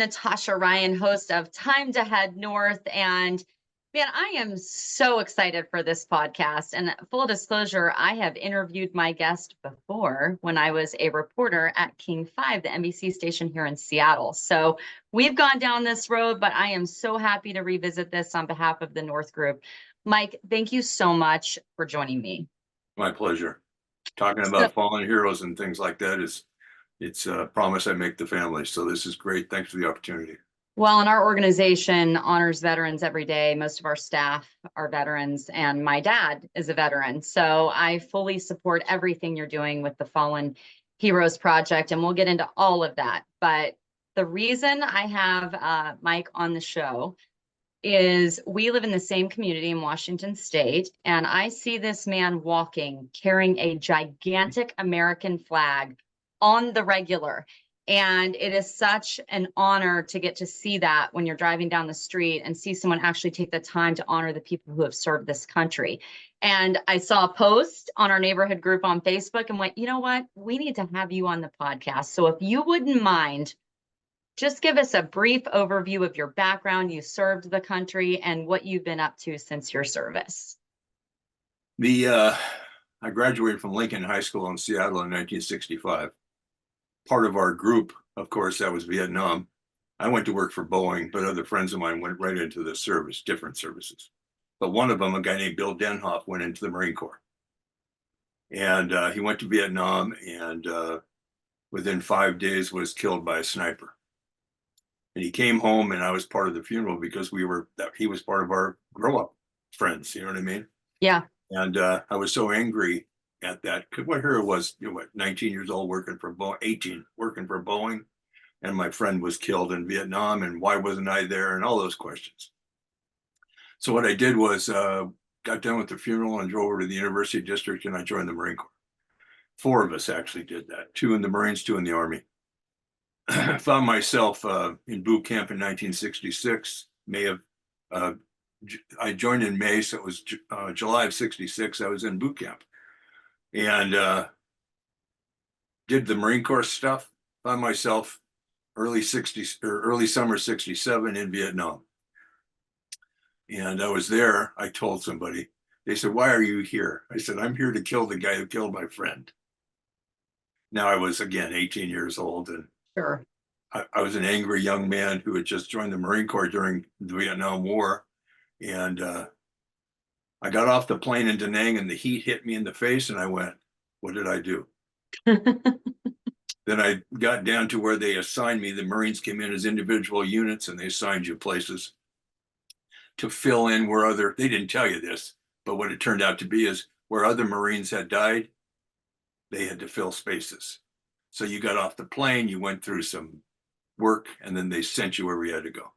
Natasha Ryan, host of Time to Head North. And man, I am so excited for this podcast. And full disclosure, I have interviewed my guest before when I was a reporter at King 5, the NBC station here in Seattle. So we've gone down this road, but I am so happy to revisit this on behalf of the North Group. Mike, thank you so much for joining me. My pleasure. Talking about fallen heroes and things like that it's a promise I make the family. So this is great. Thanks for the opportunity. Well, and our organization honors veterans every day. Most of our staff are veterans, and my dad is a veteran. So I fully support everything you're doing with the Fallen Heroes Project, and we'll get into all of that. But the reason I have Mike on the show is we live in the same community in Washington State, and I see this man walking, carrying a gigantic American flag on the regular. And it is such an honor to get to see that when you're driving down the street and see someone actually take the time to honor the people who have served this country. And I saw a post on our neighborhood group on Facebook and went, you know what? We need to have you on the podcast. So if you wouldn't mind, just give us a brief overview of your background. You served the country and what you've been up to since your service. I graduated from Lincoln High School in Seattle in 1965. Part of our group, of course, that was Vietnam. I went to work for Boeing, but other friends of mine went right into the service, different services. But one of them, a guy named Bill Denhoff, went into the Marine Corps. And he went to Vietnam and within 5 days was killed by a sniper. And he came home and I was part of the funeral because he was part of our grow-up friends, you know what I mean? Yeah. And I was so angry at that. What here was, 19 years old working for Boeing, 18 working for Boeing, and my friend was killed in Vietnam, and why wasn't I there, and all those questions. So what I did was got done with the funeral and drove over to the University District, and I joined the Marine Corps. 4 of us actually did that, 2 in the Marines, 2 in the Army. Found myself in boot camp in 1966, I joined in May, so it was July of 66, I was in boot camp. And did the Marine Corps stuff. Found myself early summer 67 in Vietnam. And I was there. I told somebody, they said, "Why are you here?" I said, "I'm here to kill the guy who killed my friend." Now I was, again, 18 years old, and sure. I was an angry young man who had just joined the Marine Corps during the Vietnam War. And I got off the plane in Da Nang and the heat hit me in the face and I went, what did I do? Then I got down to where they assigned me. The Marines came in as individual units and they assigned you places to fill in where they didn't tell you this, but what it turned out to be is where other Marines had died, they had to fill spaces. So you got off the plane, you went through some work, and then they sent you where you had to go.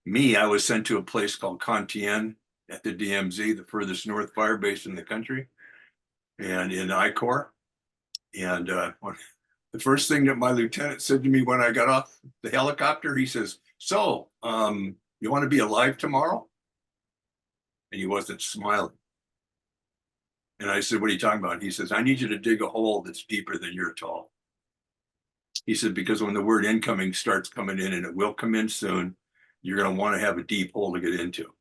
Me, I was sent to a place called Con Tien at the DMZ, the furthest north fire base in the country, and in I Corps. And the first thing that my lieutenant said to me when I got off the helicopter, he says, "So, you want to be alive tomorrow?" And he wasn't smiling. And I said, "What are you talking about?" He says, "I need you to dig a hole that's deeper than you're tall." He said, "Because when the word incoming starts coming in, and it will come in soon, you're going to want to have a deep hole to get into."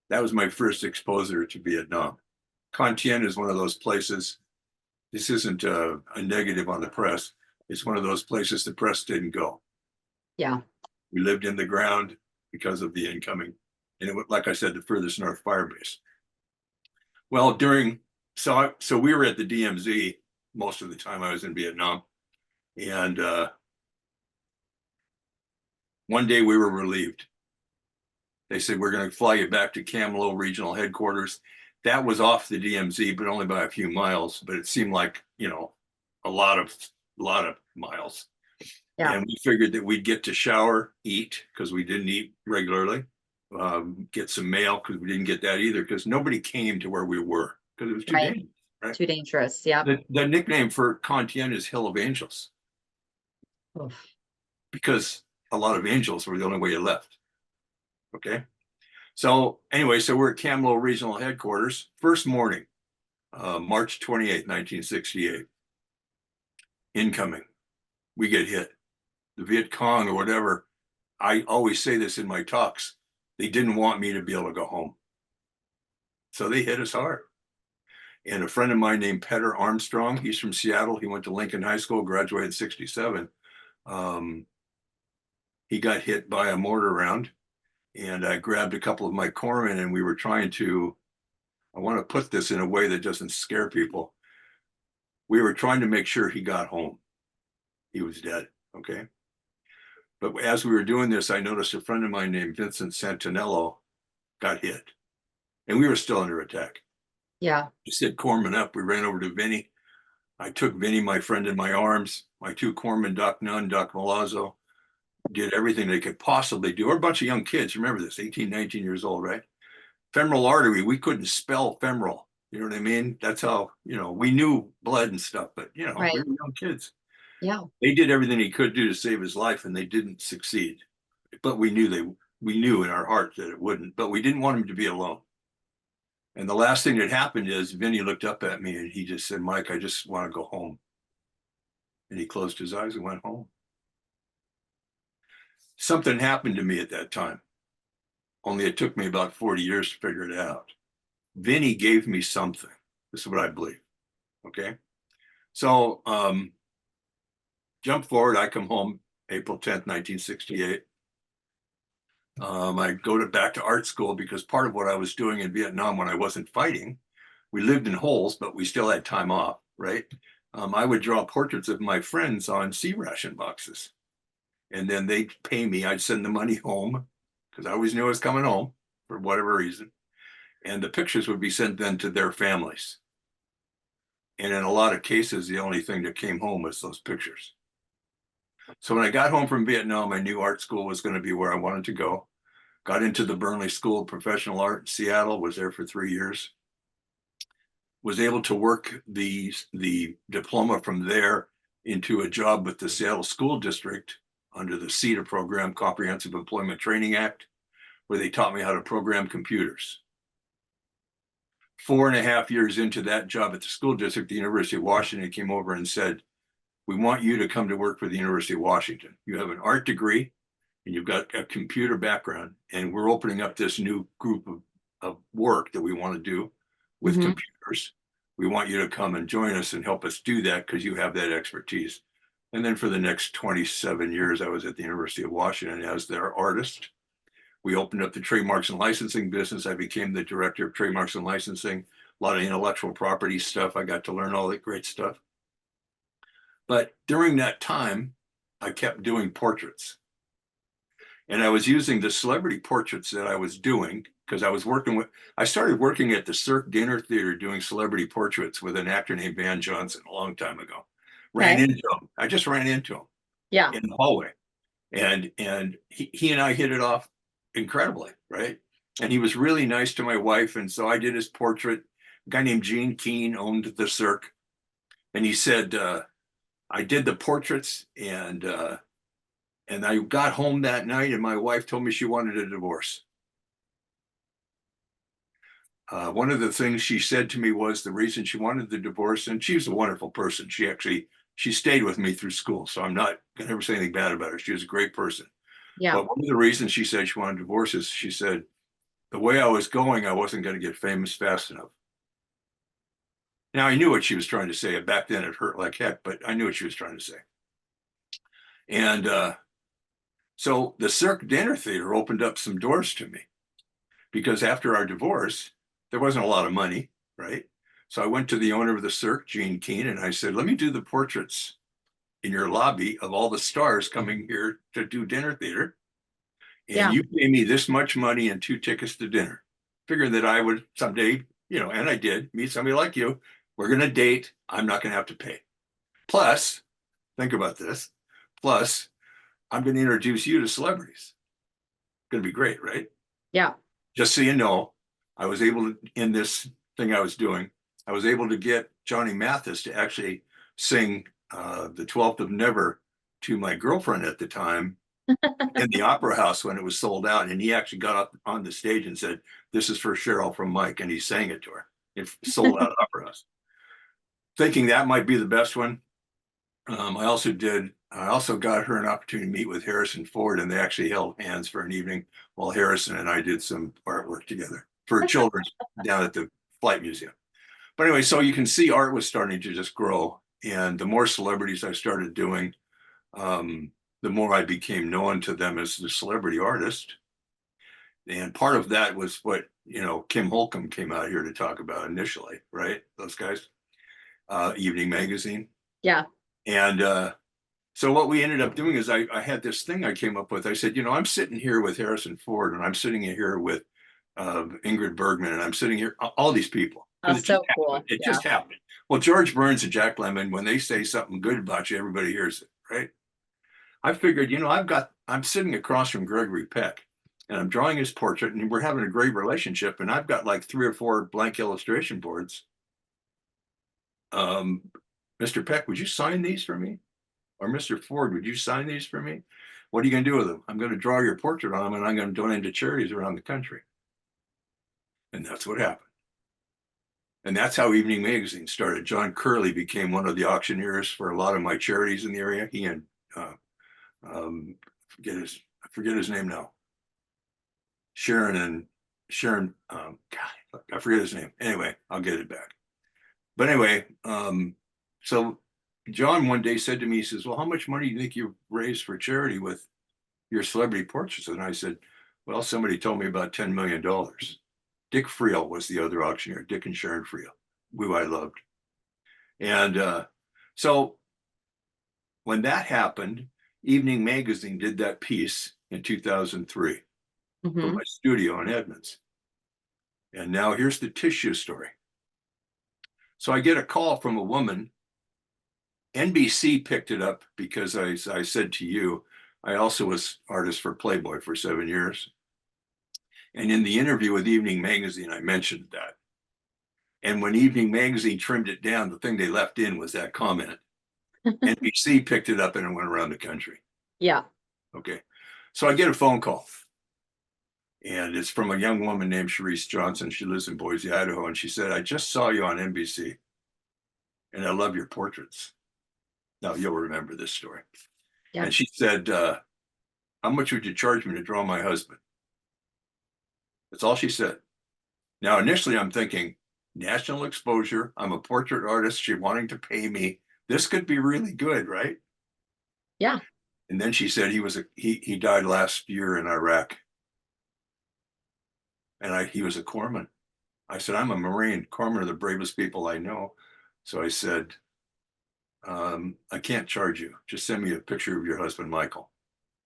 That was my first exposure to Vietnam. Con Tien is one of those places. This isn't a negative on the press. It's one of those places the press didn't go. Yeah. We lived in the ground because of the incoming. And it was, like I said, the furthest north fire base. Well, so we were at the DMZ most of the time I was in Vietnam. And one day we were relieved. They said, "We're going to fly you back to Cam Lo Regional Headquarters." That was off the DMZ, but only by a few miles. But it seemed like, a lot of miles. Yeah. And we figured that we'd get to shower, eat, because we didn't eat regularly, get some mail, because we didn't get that either, because nobody came to where we were, because it was too dangerous. Right? Too dangerous, yeah. The nickname for Con Tien is Hill of Angels. Oof. Because a lot of angels were the only way you left. Okay. So anyway, so we're at Cam Lo Regional Headquarters. First morning, March 28th, 1968. Incoming. We get hit. The Viet Cong or whatever I always say this in my talks, they didn't want me to be able to go home. So they hit us hard. And a friend of mine named Petter Armstrong, he's from Seattle. He went to Lincoln High School, graduated in 67. He got hit by a mortar round, and I grabbed a couple of my corpsmen, and we were trying to, I want to put this in a way that doesn't scare people. We were trying to make sure he got home. He was dead, okay? But as we were doing this, I noticed a friend of mine named Vincent Santinello got hit, and we were still under attack. Yeah. He said, corpsman up. We ran over to Vinny. I took Vinny, my friend, in my arms. My two corpsmen, Doc Nunn, Doc Malazzo, did everything they could possibly do. We're a bunch of young kids. Remember this, 18, 19 years old, right? Femoral artery, we couldn't spell femoral. You know what I mean? That's how, we knew blood and stuff, but, we Right. were young kids. Yeah. They did everything he could do to save his life, and they didn't succeed. But we knew in our heart that it wouldn't, but we didn't want him to be alone. And the last thing that happened is Vinny looked up at me and he just said, Mike, I just want to go home. And he closed his eyes and went home. Something happened to me at that time, only it took me about 40 years to figure it out. Vinny gave me something. This is what I believe. Okay. So jump forward, I come home April 10th, 1968. I go back to art school because part of what I was doing in Vietnam when I wasn't fighting, we lived in holes, but we still had time off, right? I would draw portraits of my friends on sea ration boxes. And then they'd pay me. I'd send the money home because I always knew I was coming home for whatever reason. And the pictures would be sent then to their families. And in a lot of cases, the only thing that came home was those pictures. So when I got home from Vietnam, I knew art school was going to be where I wanted to go. Got into the Burnley School of Professional Art in Seattle, was there for 3 years. Was able to work the diploma from there into a job with the Seattle School District under the CETA program, Comprehensive Employment Training Act, where they taught me how to program computers. 4.5 years into that job at the school district, the University of Washington came over and said, we want you to come to work for the University of Washington. You have an art degree and you've got a computer background, and we're opening up this new group of work that we want to do with computers. We want you to come and join us and help us do that because you have that expertise. And then for the next 27 years, I was at the University of Washington as their artist. We opened up the trademarks and licensing business. I became the director of trademarks and licensing, a lot of intellectual property stuff. I got to learn all that great stuff. But during that time, I kept doing portraits. And I was using the celebrity portraits that I was doing because I started working at the Cirque Dinner Theater doing celebrity portraits with an actor named Van Johnson a long time ago. Ran into him. I just ran into him in the hallway. And he and I hit it off incredibly, right? And he was really nice to my wife. And so I did his portrait. A guy named Gene Keane owned the Cirque. And he said, I did the portraits and I got home that night and my wife told me she wanted a divorce. One of the things she said to me was the reason she wanted the divorce, and she was a wonderful person. She stayed with me through school, so I'm not going to ever say anything bad about her. She was a great person. Yeah. But one of the reasons she said she wanted a divorce is she said, the way I was going, I wasn't going to get famous fast enough. Now, I knew what she was trying to say. Back then, it hurt like heck, but I knew what she was trying to say. And so the Cirque Dinner Theater opened up some doors to me because after our divorce, there wasn't a lot of money, right? So I went to the owner of the Cirque, Gene Keane, and I said, let me do the portraits in your lobby of all the stars coming here to do dinner theater. And you pay me this much money and 2 tickets to dinner. Figuring that I would someday, and I did, meet somebody like you. We're going to date. I'm not going to have to pay. Plus, think about this. Plus, I'm going to introduce you to celebrities. Going to be great, right? Yeah. Just so you know, I was able to, in this thing I was doing, I was able to get Johnny Mathis to actually sing the 12th of Never to my girlfriend at the time in the Opera House when it was sold out. And he actually got up on the stage and said, this is for Cheryl from Mike. And he sang it to her. It sold out Opera House. Thinking that might be the best one. I also did I also got her an opportunity to meet with Harrison Ford, and they actually held hands for an evening while Harrison and I did some artwork together for children down at the Flight Museum. But anyway, so you can see art was starting to just grow. And the more celebrities I started doing, the more I became known to them as the celebrity artist. And part of that was what, Kim Holcomb came out here to talk about initially, right? Those guys, Evening Magazine. Yeah. And so what we ended up doing is I had this thing I came up with. I said, I'm sitting here with Harrison Ford, and I'm sitting here with Ingrid Bergman, and I'm sitting here, all these people. Oh, It just so cool. happened. It Yeah. just happened. Well, George Burns and Jack Lemmon, when they say something good about you, everybody hears it, right? I figured, I'm sitting across from Gregory Peck, and I'm drawing his portrait, and we're having a great relationship, and I've got like 3 or 4 blank illustration boards. Mr. Peck, would you sign these for me? Or Mr. Ford, would you sign these for me? What are you going to do with them? I'm going to draw your portrait on them, and I'm going to donate to charities around the country. And that's what happened. And that's how Evening Magazine started. John Curley became one of the auctioneers for a lot of my charities in the area. He and I forget his name now. Sharon, God, I forget his name. Anyway, I'll get it back. But anyway, so John one day said to me, he says, well, how much money do you think you raised for charity with your celebrity portraits? And I said, well, somebody told me about $10 million. Dick Friel was the other auctioneer, Dick and Sharon Friel, who I loved. And so when that happened, Evening Magazine did that piece in 2003 for my studio in Edmonds. And now here's the tissue story. So I get a call from a woman. NBC picked it up because I said to you, I also was artist for Playboy for 7 years. And in the interview with Evening Magazine, I mentioned that. And when Evening Magazine trimmed it down, the thing they left in was that comment. NBC picked it up and it went around the country. Yeah. Okay. So I get a phone call. And it's from a young woman named Sharice Johnson. She lives in Boise, Idaho. And she said, I just saw you on NBC. And I love your portraits. Now you'll remember this story. Yeah. And she said, how much would you charge me to draw my husband? That's all she said. Now, initially, I'm thinking national exposure. I'm a portrait artist. She's wanting to pay me. This could be really good, right? Yeah. And then she said he died last year in Iraq. And he was a corpsman. I said, I'm a Marine. Corpsmen are the bravest people I know. So I said, I can't charge you. Just send me a picture of your husband, Michael.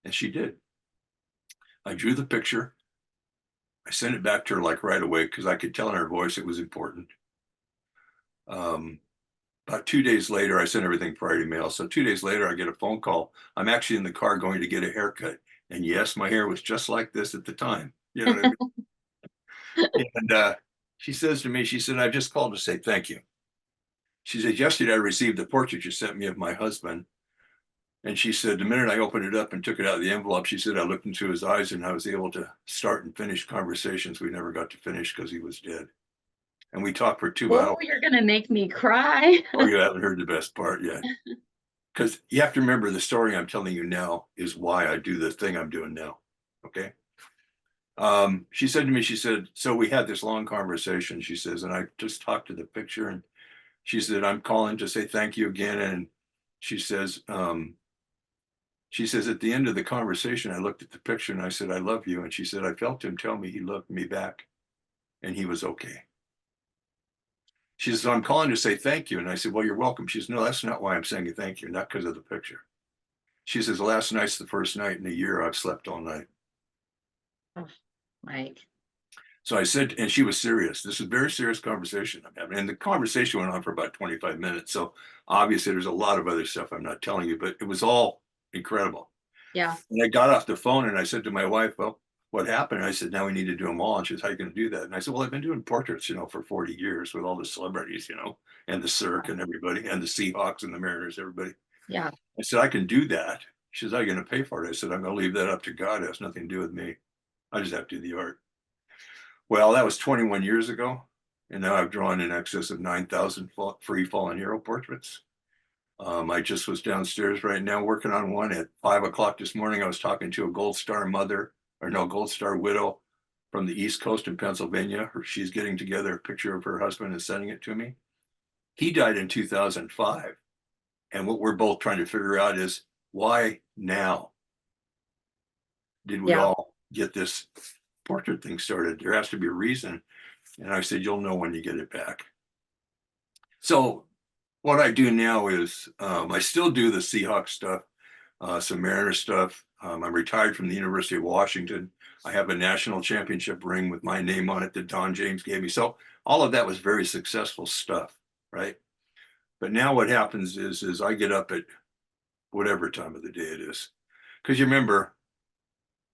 And she did. I drew the picture. I sent it back to her like right away because I could tell in her voice it was important. About 2 days later, I sent everything priority mail. So 2 days later, I get a phone call. I'm actually in the car going to get a haircut. And yes, my hair was just like this at the time. You know what I mean? And she says to me, she said, I just called to say thank you. She said, yesterday I received the portrait you sent me of my husband. And she said, the minute I opened it up and took it out of the envelope, she said, I looked into his eyes and I was able to start and finish conversations we never got to finish because he was dead. And we talked for 2 hours. Oh, you're going to make me cry. Oh, you haven't heard the best part yet. Because you have to remember the story I'm telling you now is why I do the thing I'm doing now. Okay. She said to me, she said, so we had this long conversation, she says, and I just talked to the picture and she said, I'm calling to say thank you again. And she says, at the end of the conversation, I looked at the picture and I said, I love you. And she said, I felt him tell me he loved me back and he was okay. She says, I'm calling to say thank you. And I said, well, you're welcome. She says, no, that's not why I'm saying thank you, not because of the picture. She says, last night's the first night in a year I've slept all night. Oh, Mike. So I said, and she was serious. This is a very serious conversation I'm having. And the conversation went on for about 25 minutes. So obviously there's a lot of other stuff I'm not telling you, but it was all incredible. Yeah. And I got off the phone and I said to my wife, well, what happened? And I said, now we need to do them all. And she said, how are you going to do that? And I said, well, I've been doing portraits, for 40 years with all the celebrities, and the Cirque and everybody, and the Seahawks and the Mariners, everybody. Yeah. I said, I can do that. She says, how are you going to pay for it? I said, I'm going to leave that up to God. It has nothing to do with me. I just have to do the art. Well, that was 21 years ago. And now I've drawn in excess of 9,000 free fallen hero portraits. I just was downstairs right now working on one at 5 o'clock this morning. I was talking to a Gold Star mother, or no, Gold Star widow from the East Coast in Pennsylvania. She's getting together a picture of her husband and sending it to me. He died in 2005. And what we're both trying to figure out is, why now did we Yeah. all get this portrait thing started? There has to be a reason. And I said, you'll know when you get it back. So what I do now is I still do the Seahawks stuff, some Mariner stuff. I'm retired from the University of Washington. I have a national championship ring with my name on it that Don James gave me. So all of that was very successful stuff, right? But now what happens is I get up at whatever time of the day it is. Because you remember,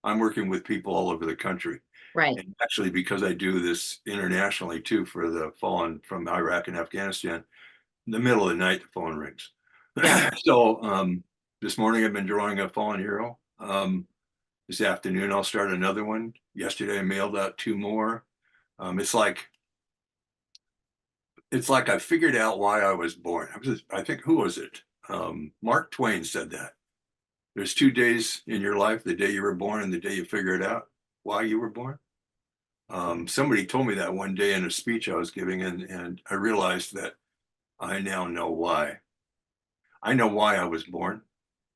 I'm working with people all over the country. Right. And actually, because I do this internationally too for the fallen from Iraq and Afghanistan, in the middle of the night, the phone rings. Yeah. So this morning I've been drawing a fallen hero. This afternoon I'll start another one. Yesterday I mailed out 2 more. It's like I figured out why I was born. I think, who was it? Mark Twain said that. There's 2 days in your life, the day you were born and the day you figure it out why you were born. Somebody told me that one day in a speech I was giving, and I realized that I now know why. I know why I was born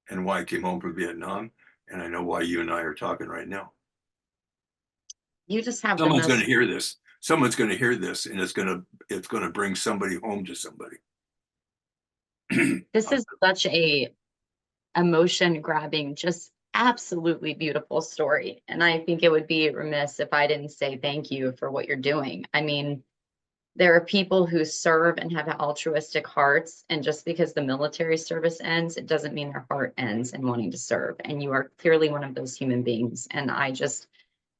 and why I came home from Vietnam, and I know why you and I are talking right now. You just have the Someone's going to most, hear this. Someone's going to hear this, and it's going to bring somebody home to somebody. this is such a emotion grabbing, just absolutely beautiful story. And I think it would be remiss if I didn't say thank you for what you're doing. I mean, there are people who serve and have altruistic hearts, and just because the military service ends, it doesn't mean their heart ends in wanting to serve. And you are clearly one of those human beings. And I just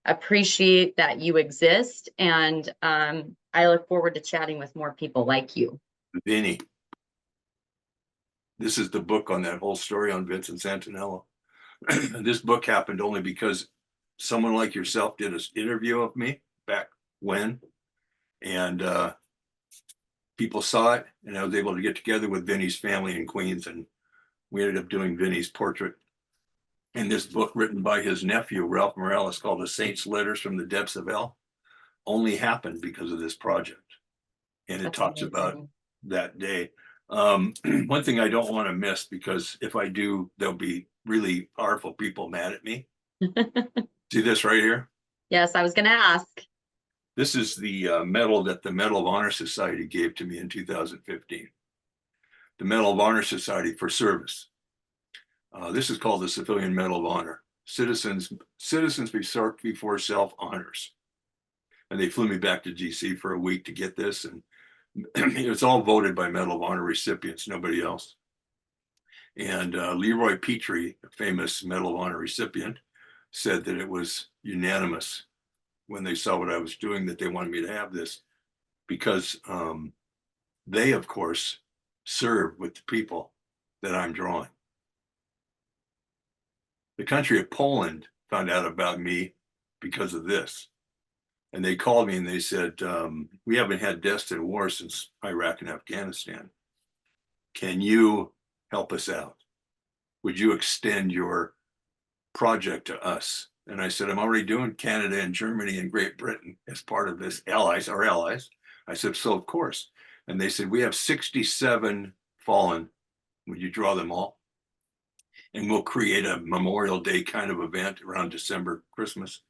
appreciate that you exist. And I look forward to chatting with more people like you. Vinny, this is the book on that whole story on Vincent Santinello. This book happened only because someone like yourself did an interview of me back when, and people saw it, and I was able to get together with Vinny's family in Queens, and we ended up doing Vinny's portrait. And this book, written by his nephew, Ralph Morales, called The Saints' Letters from the Depths of Hell, only happened because of this project. And it That's talks about amazing. that day. One thing I don't want to miss, because if I do, there'll be really powerful people mad at me. See this right here? Yes, I was going to ask. This is the medal that the Medal of Honor Society gave to me in 2015. The Medal of Honor Society for service. This is called the Civilian Medal of Honor. Citizens before self honors. And they flew me back to DC for a week to get this, and it's all voted by Medal of Honor recipients, nobody else. And Leroy Petrie, a famous Medal of Honor recipient, said that it was unanimous when they saw what I was doing that they wanted me to have this, because they, of course, serve with the people that I'm drawing. The country of Poland found out about me because of this. And they called me and they said, we haven't had deaths in war since Iraq and Afghanistan. Can you help us out? Would you extend your project to us? And I said, I'm already doing Canada and Germany and Great Britain as part of this, our allies. I said, so of course. And they said, we have 67 fallen. Would you draw them all? And we'll create a Memorial Day kind of event around December, Christmas,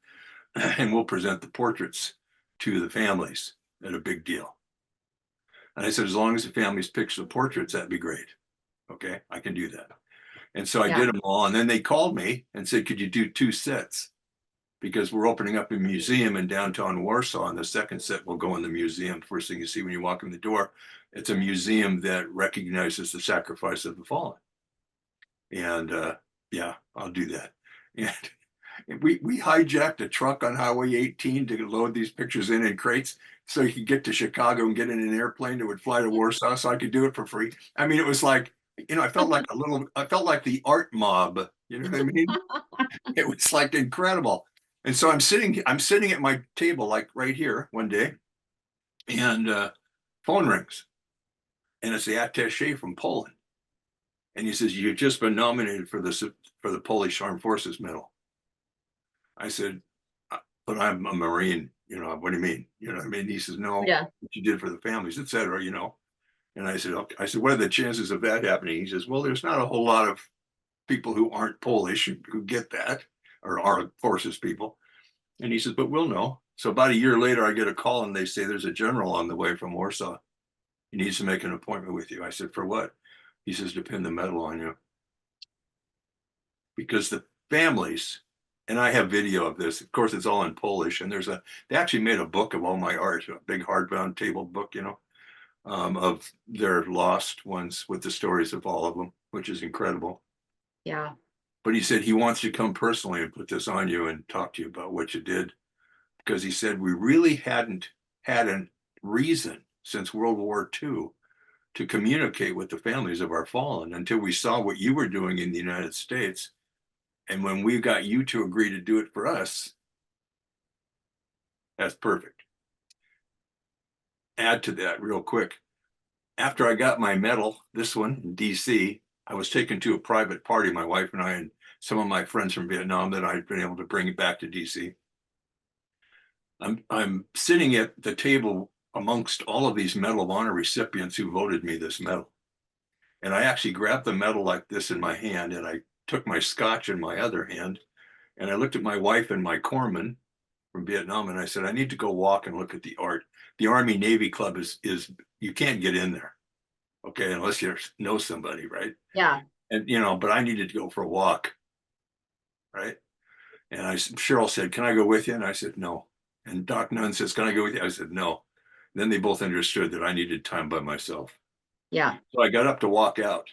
and we'll present the portraits to the families at a big deal. And I said, as long as the families pick the portraits, that'd be great. Okay, I can do that. And so I Yeah. did them all. And then they called me and said, could you do 2 sets? Because we're opening up a museum in downtown Warsaw. And the second set will go in the museum. First thing you see when you walk in the door, it's a museum that recognizes the sacrifice of the fallen. And yeah, I'll do that. And we hijacked a truck on Highway 18 to load these pictures in crates so you could get to Chicago and get in an airplane that would fly to Warsaw so I could do it for free. I mean, it was like, I felt like I felt like the art mob, you know what I mean? It was like incredible. And so I'm sitting at my table, like right here one day, and phone rings. And it's the attaché from Poland. And he says, you've just been nominated for the Polish Armed Forces Medal. I said, but I'm a Marine, what do you mean? You know what I mean? He says, no, Yeah. what you did for the families, et cetera, And I said, okay. I said, what are the chances of that happening? He says, well, there's not a whole lot of people who aren't Polish who get that, or are forces people. And he says, but we'll know. So about a year later, I get a call and they say there's a general on the way from Warsaw. He needs to make an appointment with you. I said, for what? He says, to pin the medal on you. Because the families, and I have video of this, of course, it's all in Polish. And they actually made a book of all my art, a big hardbound table book, of their lost ones with the stories of all of them, which is incredible. Yeah. But he said he wants to come personally and put this on you and talk to you about what you did. Because he said we really hadn't had a reason since World War II to communicate with the families of our fallen until we saw what you were doing in the United States. And when we got you to agree to do it for us, that's perfect. Add to that real quick. After I got my medal, this one in DC, I was taken to a private party, my wife and I, and some of my friends from Vietnam that I'd been able to bring back to DC. I'm sitting at the table amongst all of these Medal of Honor recipients who voted me this medal. And I actually grabbed the medal like this in my hand, and I took my scotch in my other hand, and I looked at my wife and my corpsman from Vietnam, and I said, I need to go walk and look at the art. The Army Navy Club is you can't get in there, okay, unless you know somebody, right? Yeah. And but I needed to go for a walk, right? And Cheryl said, can I go with you? And I said, no. And Doc Nunn says, can I go with you? I said, no. Then they both understood that I needed time by myself. Yeah. So I got up to walk out.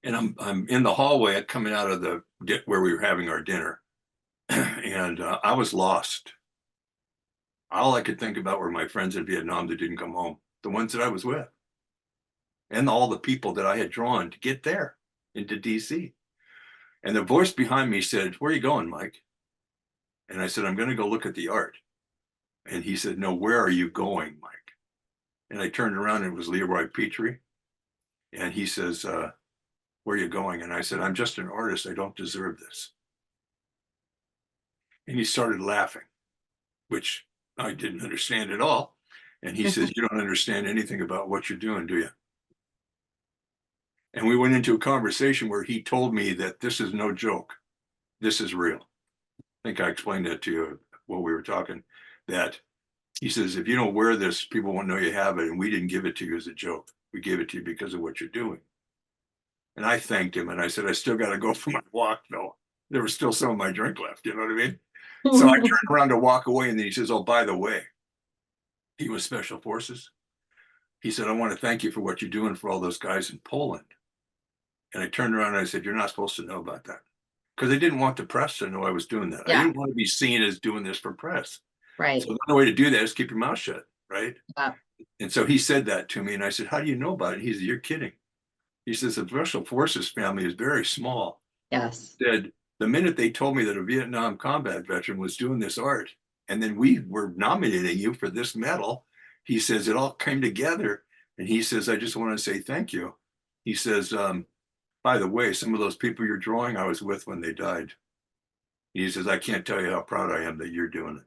And I'm in the hallway coming out of where we were having our dinner. And I was lost. All I could think about were my friends in Vietnam that didn't come home, the ones that I was with, and all the people that I had drawn to get there into DC. And the voice behind me said, where are you going, Mike? And I said, I'm going to go look at the art. And he said, no, where are you going, Mike? And I turned around and it was Leroy Petrie. And he says, where are you going? And I said, I'm just an artist. I don't deserve this. And he started laughing, which I didn't understand at all. And he says, you don't understand anything about what you're doing, do you? And we went into a conversation where he told me that this is no joke. This is real. I think I explained that to you while we were talking, that he says, if you don't wear this, people won't know you have it. And we didn't give it to you as a joke. We gave it to you because of what you're doing. And I thanked him. And I said, I still got to go for my walk, though. There was still some of my drink left. You know what I mean? So I turned around to walk away. And then he says, oh, by the way, he was Special Forces. He said, I want to thank you for what you're doing for all those guys in Poland. And I turned around and I said, you're not supposed to know about that. Because I didn't want the press to know I was doing that. Yeah. I didn't want to be seen as doing this for press. Right. So the only way to do that is keep your mouth shut, right? Yeah. And so he said that to me, and I said, how do you know about it? He said, you're kidding. He says, the Special Forces family is very small. Yes. He said, the minute they told me that a Vietnam combat veteran was doing this art, and then we were nominating you for this medal, he says, it all came together. And he says, I just want to say thank you. He says, by the way, some of those people you're drawing, I was with when they died. He says, I can't tell you how proud I am that you're doing it.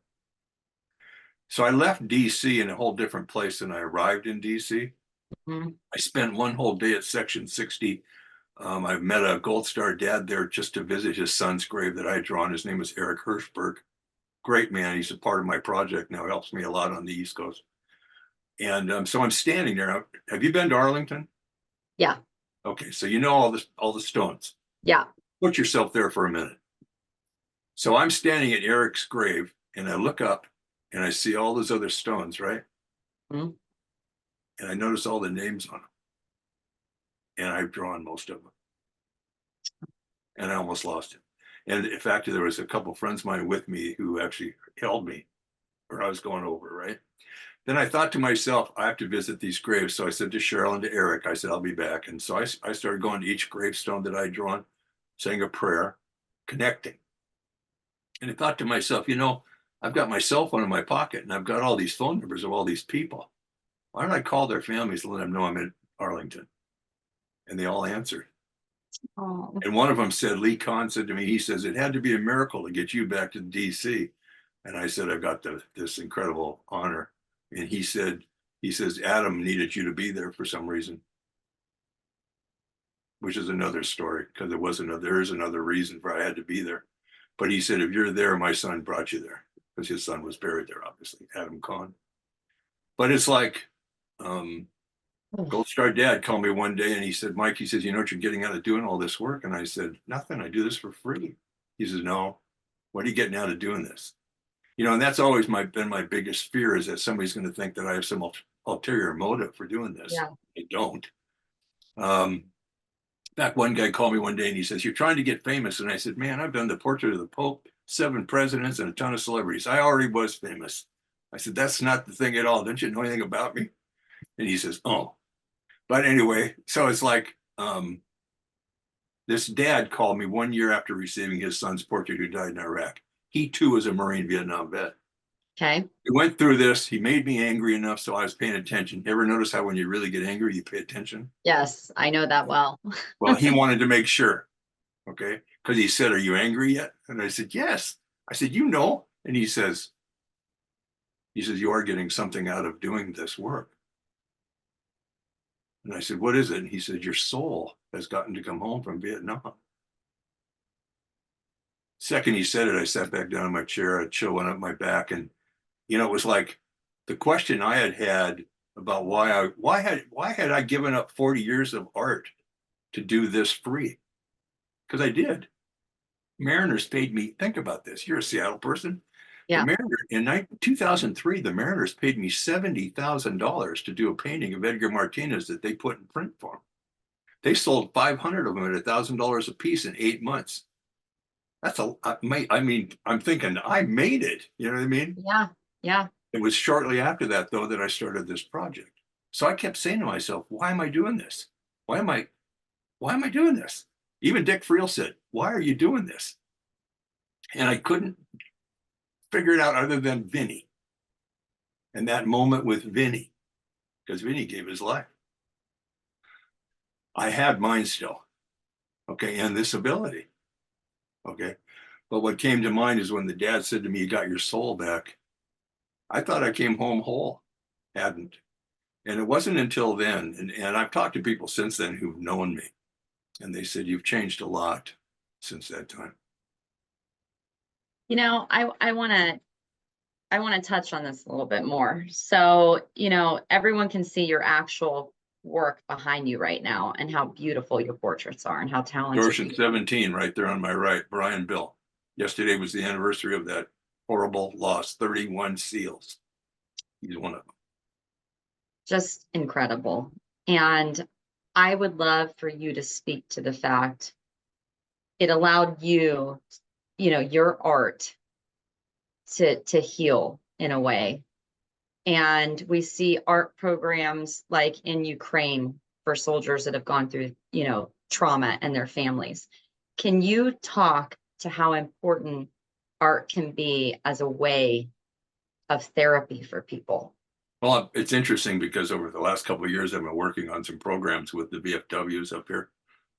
So I left DC in a whole different place than I arrived in DC. Mm-hmm. I spent one whole day at Section 60. I met a Gold Star dad there just to visit his son's grave that I had drawn. His name was Eric Hirschberg. Great man. He's a part of my project now. He helps me a lot on the East Coast. And so I'm standing there. Have you been to Arlington? Yeah. Okay, so you know all the stones. Yeah. Put yourself there for a minute. So I'm standing at Eric's grave, and I look up, and I see all those other stones, right? Mm-hmm. And I notice all the names on them. And I've drawn most of them. And I almost lost it. And in fact, there was a couple of friends of mine with me who actually held me where I was going over, right? Then I thought to myself, I have to visit these graves. So I said to Cheryl and to Eric, I said, I'll be back. And so I started going to each gravestone that I'd drawn, saying a prayer, connecting. And I thought to myself, I've got my cell phone in my pocket and I've got all these phone numbers of all these people. Why don't I call their families and let them know I'm in Arlington? And they all answered. Oh, And one of them said, Lee Kahn said to me, he says, it had to be a miracle to get you back to DC. And I said, I got this incredible honor. And he says, Adam needed you to be there for some reason, which is another story, because there is another reason for I had to be there. But he said, if you're there, my son brought you there, because his son was buried there, obviously, Adam Kahn. But it's like, Gold Star Dad called me one day and he said, Mike, he says, you know what you're getting out of doing all this work? And I said, nothing, I do this for free. He says, no, what are you getting out of doing this? You know, and that's always been my biggest fear, is that somebody's going to think that I have some ulterior motive for doing this. yeah. I don't. In fact, one guy called me one day and he says, you're trying to get famous. And I said, man, I've done the portrait of the Pope, 7 presidents, and a ton of celebrities. I already was famous. I said, that's not the thing at all. Don't you know anything about me? And he says, oh. But anyway, so it's like, this dad called me 1 year after receiving his son's portrait, who died in Iraq. He too was a Marine Vietnam vet. Okay. He went through this. He made me angry enough, so I was paying attention. Ever notice how when you really get angry, you pay attention? Yes, I know that well. Well, he wanted to make sure, okay? Because he said, are you angry yet? And I said, yes. I said, you know. And he says, you are getting something out of doing this work. And I said, what is it? And he said, your soul has gotten to come home from Vietnam. Second he said it, I sat back down in my chair, a chill went up my back. And, you know, it was like the question I had about why had I given up 40 years of art to do this free? Because I did. Mariners paid me, think about this, you're a Seattle person. Yeah. The Mariners, in 2003, the Mariners paid me $70,000 to do a painting of Edgar Martinez that they put in print for them. They sold 500 of them at $1,000 a piece in 8 months. That's I mean, I'm thinking I made it. You know what I mean? Yeah. Yeah. It was shortly after that, though, that I started this project. So I kept saying to myself, why am I doing this? Why am I doing this? Even Dick Friel said, why are you doing this? And I couldn't figure it out other than Vinny. And that moment with Vinny, because Vinny gave his life. I had mine still, okay, and this ability, okay. But what came to mind is when the dad said to me, you got your soul back. I thought I came home whole, hadn't. And it wasn't until then, and I've talked to people since then who've known me, and they said, you've changed a lot since that time. You know, I want to touch on this a little bit more. So, you know, everyone can see your actual work behind you right now and how beautiful your portraits are and how talented. Dorson 17 right there on my right, Brian Bill. Yesterday was the anniversary of that horrible loss, 31 SEALs. He's one of them. Just incredible. And I would love for you to speak to the fact it allowed you, you know, your art to heal in a way. And we see art programs like in Ukraine for soldiers that have gone through, you know, trauma and their families. Can you talk to how important art can be as a way of therapy for people? Well, it's interesting because over the last couple of years, I've been working on some programs with the VFWs up here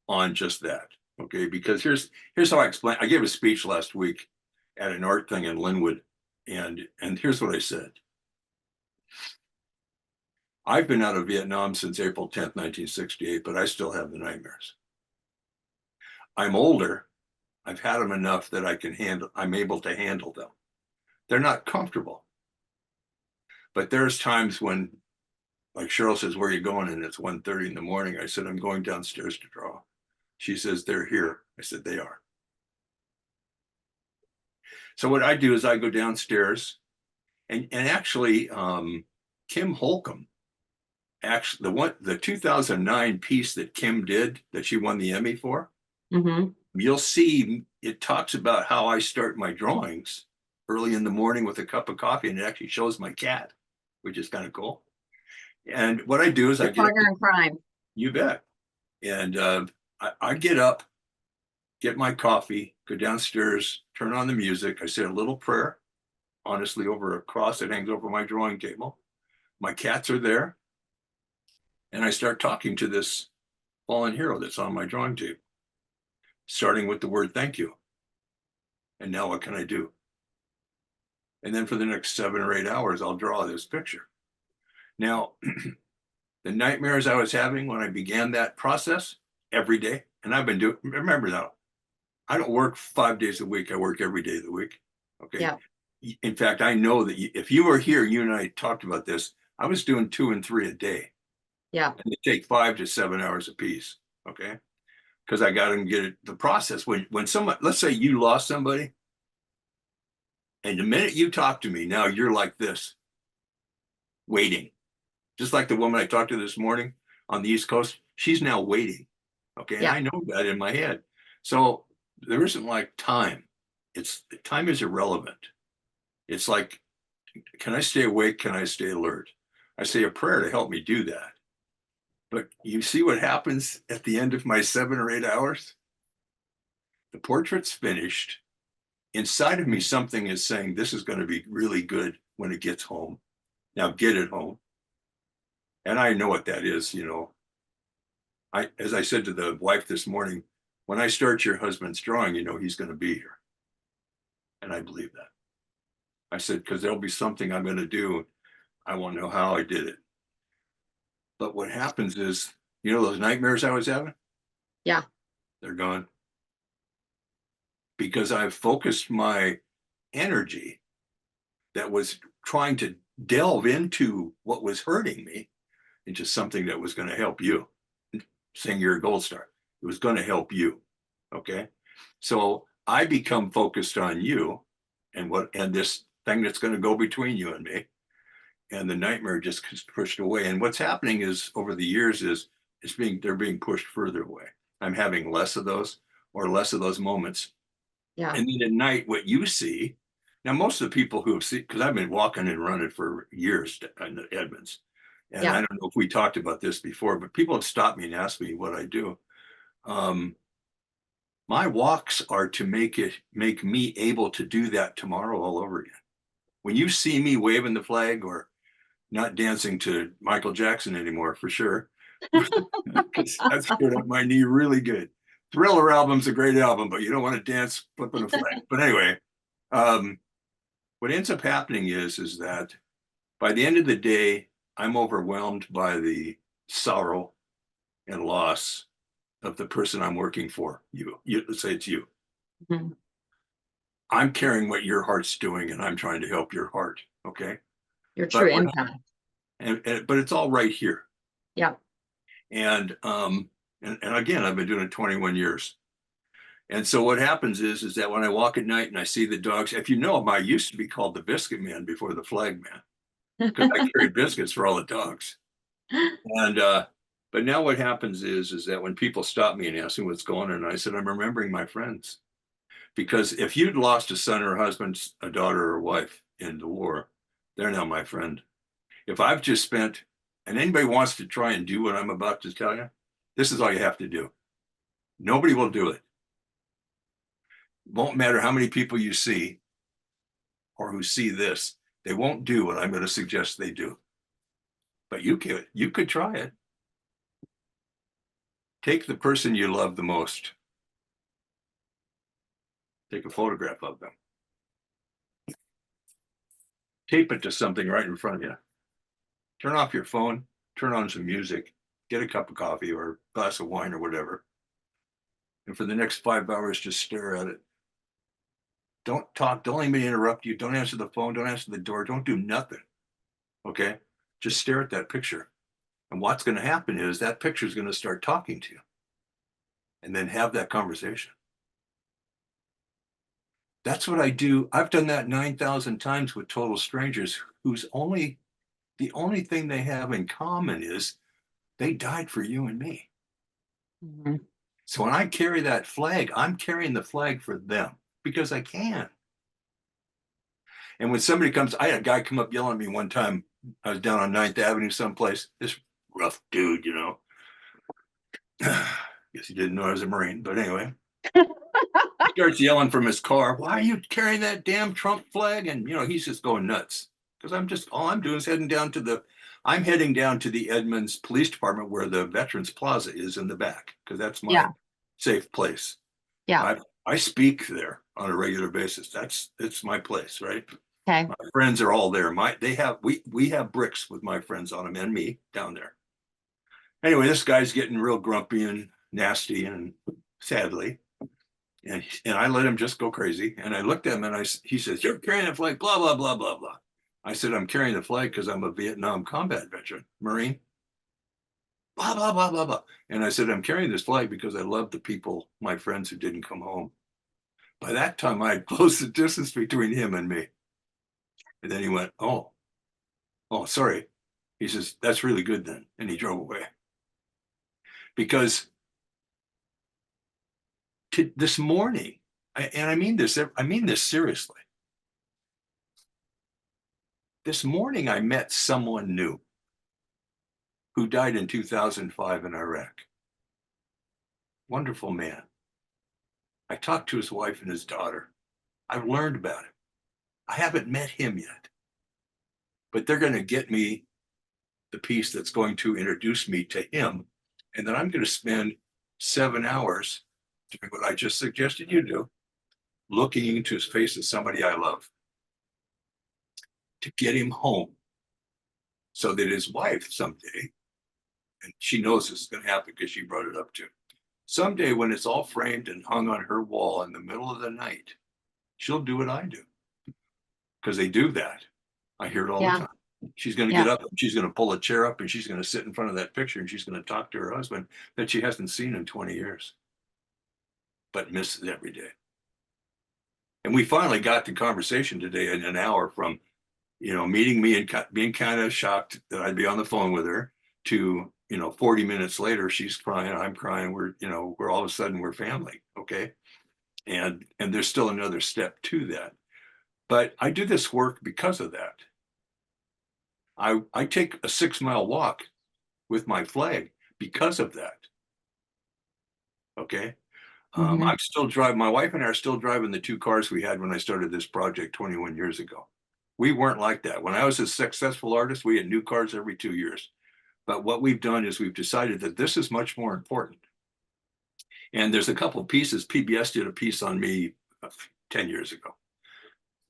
on just that. Okay, because here's how I explain. I gave a speech last week at an art thing in Linwood, and here's what I said. I've been out of Vietnam since April 10th, 1968, but I still have the nightmares. I'm older. I've had them enough that I'm able to handle them. They're not comfortable. But there's times when, like Cheryl says, where are you going? And it's 1:30 in the morning. I said, I'm going downstairs to draw. She says, they're here. I said, they are. So what I do is I go downstairs and actually Kim Holcomb, actually the 2009 piece that Kim did that she won the Emmy for, you'll see it talks about how I start my drawings early in the morning with a cup of coffee, and it actually shows my cat, which is kind of cool. And what I do is I get partner in crime. You bet. And I get up, get my coffee, go downstairs, turn on the music. I say a little prayer, honestly, over a cross that hangs over my drawing table. My cats are there. And I start talking to this fallen hero that's on my drawing table, starting with the word thank you. And now what can I do? And then for the next 7 or 8 hours, I'll draw this picture. Now, the nightmares I was having when I began that process every day, and I've been doing, remember now, I don't work 5 days a week. I work every day of the week. Okay. Yeah. In fact, I know that if you were here, you and I talked about this. I was doing 2 and 3 a day. Yeah. And they take 5 to 7 hours a piece. Okay. Because I got to get it, the process. When someone, let's say you lost somebody, and the minute you talk to me, now you're like this, waiting. Just like the woman I talked to this morning on the East Coast, she's now waiting. Okay. And Yeah. I know that in my head. So there isn't like time. Time is irrelevant. It's like, can I stay awake? Can I stay alert? I say a prayer to help me do that. But you see what happens at the end of my 7 or 8 hours? The portrait's finished. Inside of me, something is saying, this is going to be really good when it gets home. Now get it home. And I know what that is, you know. As I said to the wife this morning, when I start your husband's drawing, you know, he's going to be here. And I believe that. I said, because there'll be something I'm going to do. I won't know how I did it. But what happens is, you know, those nightmares I was having? Yeah. They're gone. Because I've focused my energy that was trying to delve into what was hurting me into something that was going to help you. Saying you're a gold star. It was going to help you. Okay. So I become focused on you and this thing that's going to go between you and me. And the nightmare just gets pushed away. And what's happening is over the years they're being pushed further away. I'm having less of those moments. Yeah. And then at night, what you see, now most of the people who have seen, because I've been walking and running for years in Edmonds, and Yeah. I don't know if we talked about this before, but people have stopped me and asked me what I do. My walks are to make me able to do that tomorrow all over again. When you see me waving the flag or not dancing to Michael Jackson anymore, for sure, because that screwed up my knee really good. Thriller album's a great album, but you don't want to dance flipping a flag. But anyway, what ends up happening is that by the end of the day, I'm overwhelmed by the sorrow and loss of the person I'm working for. You let's say it's you. Mhm. I'm carrying what your heart's doing, and I'm trying to help your heart. Okay, Your but true impact. but it's all right here. Yeah. And again, I've been doing it 21 years. And so what happens is that when I walk at night and I see the dogs, if you know, I used to be called the biscuit man before the flag man because I carried biscuits for all the dogs. And but now what happens is that when people stop me and ask me what's going on, I said, I'm remembering my friends. Because if you'd lost a son or a husband, a daughter or a wife in the war, they're now my friend. If I've just spent, and anybody wants to try and do what I'm about to tell you, this is all you have to do. Nobody will do it. Won't matter how many people you see or who see this, they won't do what I'm going to suggest they do. But you could try it. Take the person you love the most. Take a photograph of them. Tape it to something right in front of you. Turn off your phone, turn on some music, get a cup of coffee or a glass of wine or whatever. And for the next 5 hours, just stare at it. Don't talk. Don't let anybody interrupt you. Don't answer the phone. Don't answer the door. Don't do nothing. Okay? Just stare at that picture. And what's going to happen is that picture is going to start talking to you. And then have that conversation. That's what I do. I've done that 9,000 times with total strangers whose the only thing they have in common is they died for you and me. Mhm. So when I carry that flag, I'm carrying the flag for them because I can. And when somebody comes, I had a guy come up yelling at me one time. I was down on 9th Avenue someplace. This rough dude, you know. Guess he didn't know I was a Marine, but anyway. He starts yelling from his car, why are you carrying that damn Trump flag? And, you know, he's just going nuts because all I'm doing is heading down to the Edmonds Police Department where the Veterans Plaza is in the back, because that's my Yeah. safe place. Yeah. I speak there on a regular basis. It's my place, right? Okay. My friends are all there. We have bricks with my friends on them and me down there. Anyway, this guy's getting real grumpy and nasty, and sadly, and I let him just go crazy. And I looked at him and he says, "You're carrying the flag, blah, blah, blah, blah, blah." I said, "I'm carrying the flag because I'm a Vietnam combat veteran, Marine, blah, blah, blah, blah, blah." And I said, "I'm carrying this flag because I love the people, my friends who didn't come home." By that time, I had closed the distance between him and me. And then he went, "Oh, sorry." He says, "That's really good then." And he drove away. Because this morning, and I mean this seriously. This morning, I met someone new who died in 2005 in Iraq. Wonderful man. I talked to his wife and his daughter. I've learned about him. I haven't met him yet, but they're going to get me the piece that's going to introduce me to him. And then I'm going to spend 7 hours doing what I just suggested you do, looking into his face as somebody I love, to get him home so that his wife someday, and she knows this is going to happen because she brought it up too, someday when it's all framed and hung on her wall in the middle of the night, she'll do what I do, because they do that. I hear it all the time. She's going to get up and she's going to pull a chair up and she's going to sit in front of that picture and she's going to talk to her husband that she hasn't seen in 20 years, but misses every day. And we finally got the conversation today in an hour from, meeting me and being kind of shocked that I'd be on the phone with her to, 40 minutes later, she's crying, I'm crying. We're all of a sudden we're family. Okay. And there's still another step to that. But I do this work because of that. I take a 6-mile walk with my flag because of that. Okay. I'm still driving. My wife and I are still driving the 2 cars we had when I started this project 21 years ago. We weren't like that. When I was a successful artist, we had new cars every 2 years. But what we've done is we've decided that this is much more important. And there's a couple of pieces. PBS did a piece on me 10 years ago.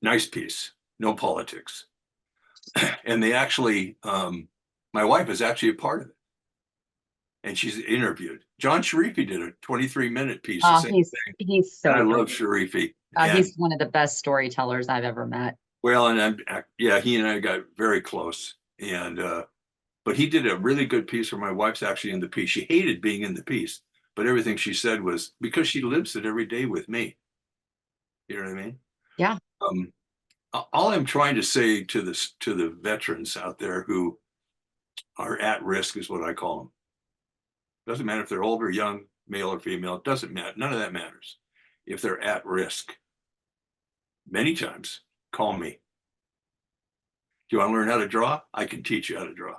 Nice piece, no politics. And they actually, my wife is actually a part of it. And she's interviewed. John Sharifi did a 23-minute piece. He's so I great. love Sharifi. He's one of the best storytellers I've ever met. Well, and he and I got very close. And but he did a really good piece where my wife's actually in the piece. She hated being in the piece, but everything she said was because she lives it every day with me. You know what I mean? Yeah. All I'm trying to say to the veterans out there who are at risk is what I call them. Doesn't matter if they're old or young, male or female, it doesn't matter. None of that matters. If they're at risk, many times, call me. Do you want to learn how to draw? I can teach you how to draw.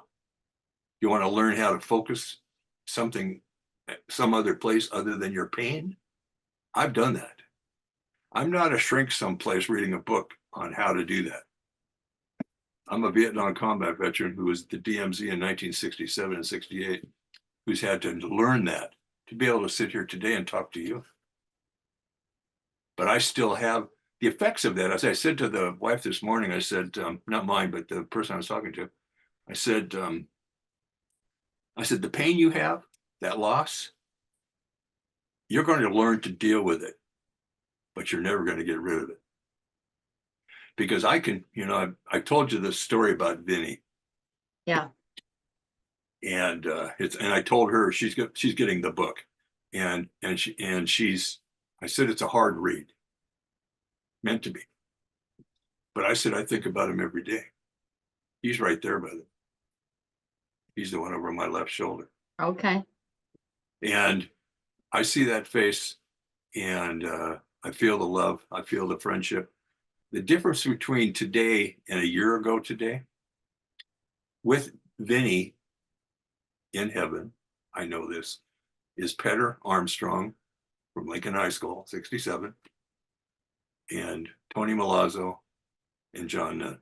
You want to learn how to focus something, some other place other than your pain? I've done that. I'm not a shrink someplace reading a book on how to do that. I'm a Vietnam combat veteran who was at the DMZ in 1967 and 68, who's had to learn that to be able to sit here today and talk to you. But I still have the effects of that. As I said to the wife this morning, I said, not mine, but the person I was talking to, I said, the pain you have, that loss, you're going to learn to deal with it, but you're never going to get rid of it. Because I can, I told you the story about Vinny. Yeah. And I told her she's getting the book, and I said it's a hard read, meant to be. But I said I think about him every day. He's right there, brother. He's the one over my left shoulder. Okay. And I see that face, and I feel the love. I feel the friendship. The difference between today and a year ago today, with Vinny in heaven, I know this, is Petter Armstrong from Lincoln High School, 67, and Tony Milazzo and John Nunn.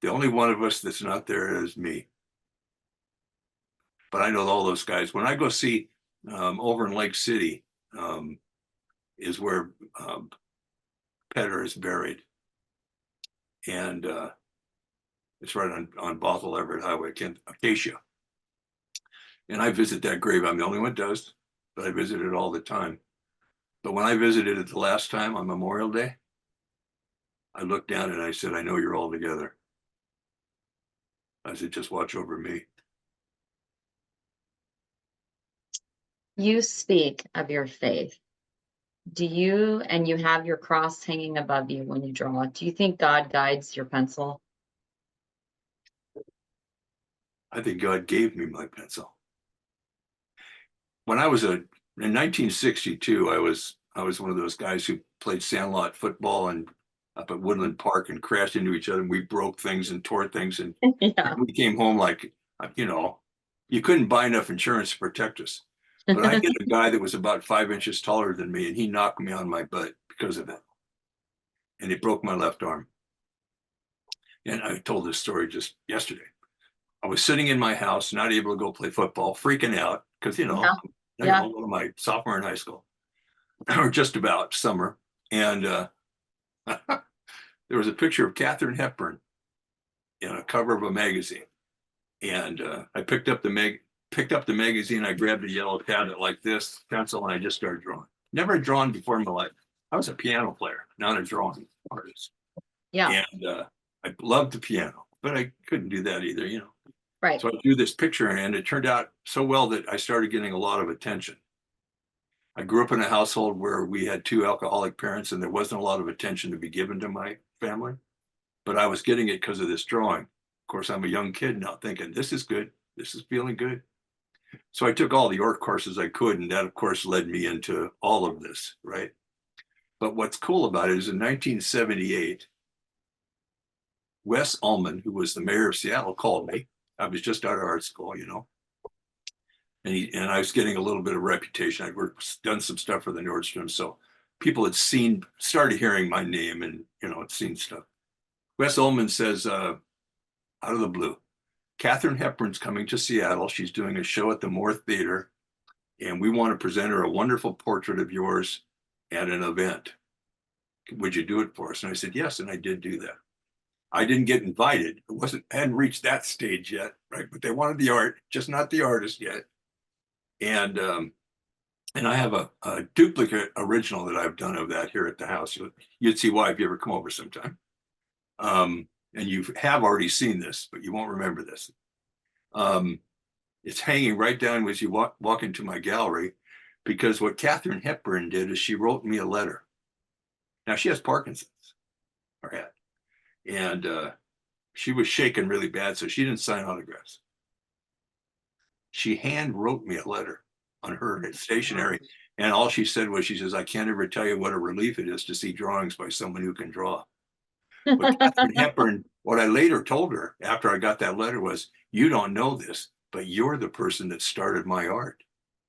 The only one of us that's not there is me. But I know all those guys. When I go see over in Lake City, is where Petter is buried. And it's right on Bothell Everett Highway, Acacia. And I visit that grave. I'm the only one that does, but I visit it all the time. But when I visited it the last time on Memorial Day, I looked down and I said, I know you're all together. I said, just watch over me. You speak of your faith. And you have your cross hanging above you when you draw. Do you think God guides your pencil? I think God gave me my pencil. When I was in 1962, I was one of those guys who played sandlot football and up at Woodland Park and crashed into each other. And we broke things and tore things. And Yeah. we came home like, you couldn't buy enough insurance to protect us. But I hit a guy that was about 5 inches taller than me, and he knocked me on my butt because of it. And it broke my left arm. And I told this story just yesterday. I was sitting in my house, not able to go play football, freaking out because, one of my sophomore in high school, or just about summer. And there was a picture of Katharine Hepburn in a cover of a magazine. And I picked up the magazine. I grabbed a yellow tablet like this, pencil, and I just started drawing. Never drawn before in my life. I was a piano player, not a drawing artist. Yeah. And I loved the piano, but I couldn't do that either, Right. So I drew this picture, and it turned out so well that I started getting a lot of attention. I grew up in a household where we had 2 alcoholic parents, and there wasn't a lot of attention to be given to my family, but I was getting it because of this drawing. Of course, I'm a young kid now thinking, this is good. This is feeling good. So I took all the art courses I could, and that, of course, led me into all of this, right? But what's cool about it is in 1978, Wes Ullman, who was the mayor of Seattle, called me. I was just out of art school, and I was getting a little bit of reputation. I'd done some stuff for the Nordstrom, so people had started hearing my name and, had seen stuff. Wes Ullman says, out of the blue, Katharine Hepburn's coming to Seattle. She's doing a show at the Moore Theater, and we want to present her a wonderful portrait of yours at an event. Would you do it for us? And I said, yes, and I did do that. I didn't get invited. Hadn't reached that stage yet, right? But they wanted the art, just not the artist yet. And I have a duplicate original that I've done of that here at the house. You'd see why if you ever come over sometime. And you have already seen this, but you won't remember this. It's hanging right down as you walk into my gallery, because what Katharine Hepburn did is she wrote me a letter. Now she has Parkinson's, or had. And she was shaking really bad, so she didn't sign autographs. She hand wrote me a letter on her stationery. And all she said was, she says, I can't ever tell you what a relief it is to see drawings by someone who can draw. But Katharine Hepburn, what I later told her after I got that letter was, you don't know this, but you're the person that started my art.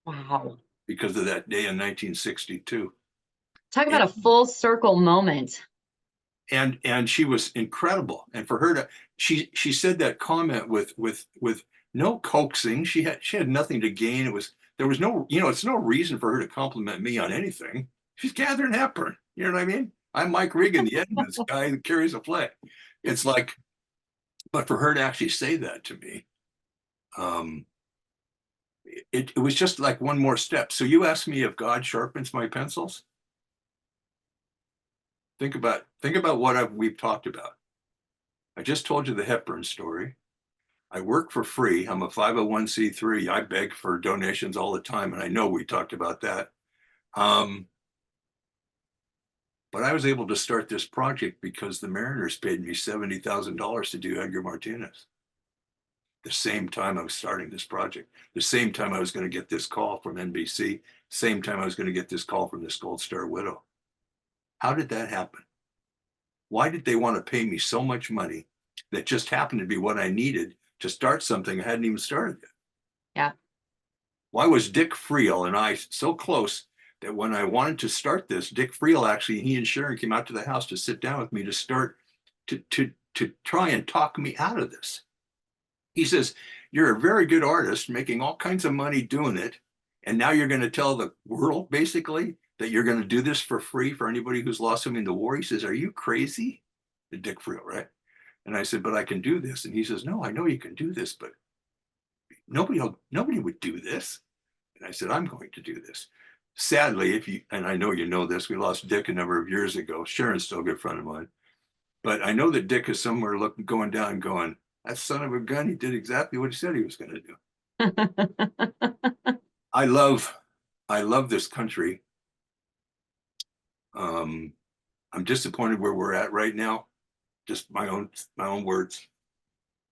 Wow. Because of that day in 1962. Talk about a full circle moment. And she was incredible. And for her to, she said that comment with no coaxing. She had nothing to gain. There was no, it's no reason for her to compliment me on anything. She's Katharine Hepburn. You know what I mean? I'm Mike Reagan, the Edmonds guy that carries a flag. It's like, but for her to actually say that to me, it was just like one more step. So you asked me if God sharpens my pencils. Think about what we've talked about. I just told you the Hepburn story. I work for free. I'm a 501c3. I beg for donations all the time, and I know we talked about that. But I was able to start this project because the Mariners paid me $70,000 to do Edgar Martinez. The same time I was starting this project, the same time I was going to get this call from NBC, same time I was going to get this call from this Gold Star widow. How did that happen? Why did they want to pay me so much money that just happened to be what I needed to start something I hadn't even started yet? Yeah. Why was Dick Friel and I so close that when I wanted to start this, Dick Friel actually, he and Sharon came out to the house to sit down with me to start to to try and talk me out of this. He says, you're a very good artist, making all kinds of money doing it. And now you're going to tell the world basically that you're going to do this for free for anybody who's lost something in the war. He says, are you crazy? The Dick Friel, right? And I said, but I can do this. And he says, no, I know you can do this, but nobody would do this. And I said, I'm going to do this. Sadly, if you, and I know you know this, we lost Dick a number of years ago. Sharon's still a good friend of mine. But I know that Dick is somewhere looking, going down, going, that son of a gun, he did exactly what he said he was going to do. I love this country. I'm disappointed where we're at right now. Just my own words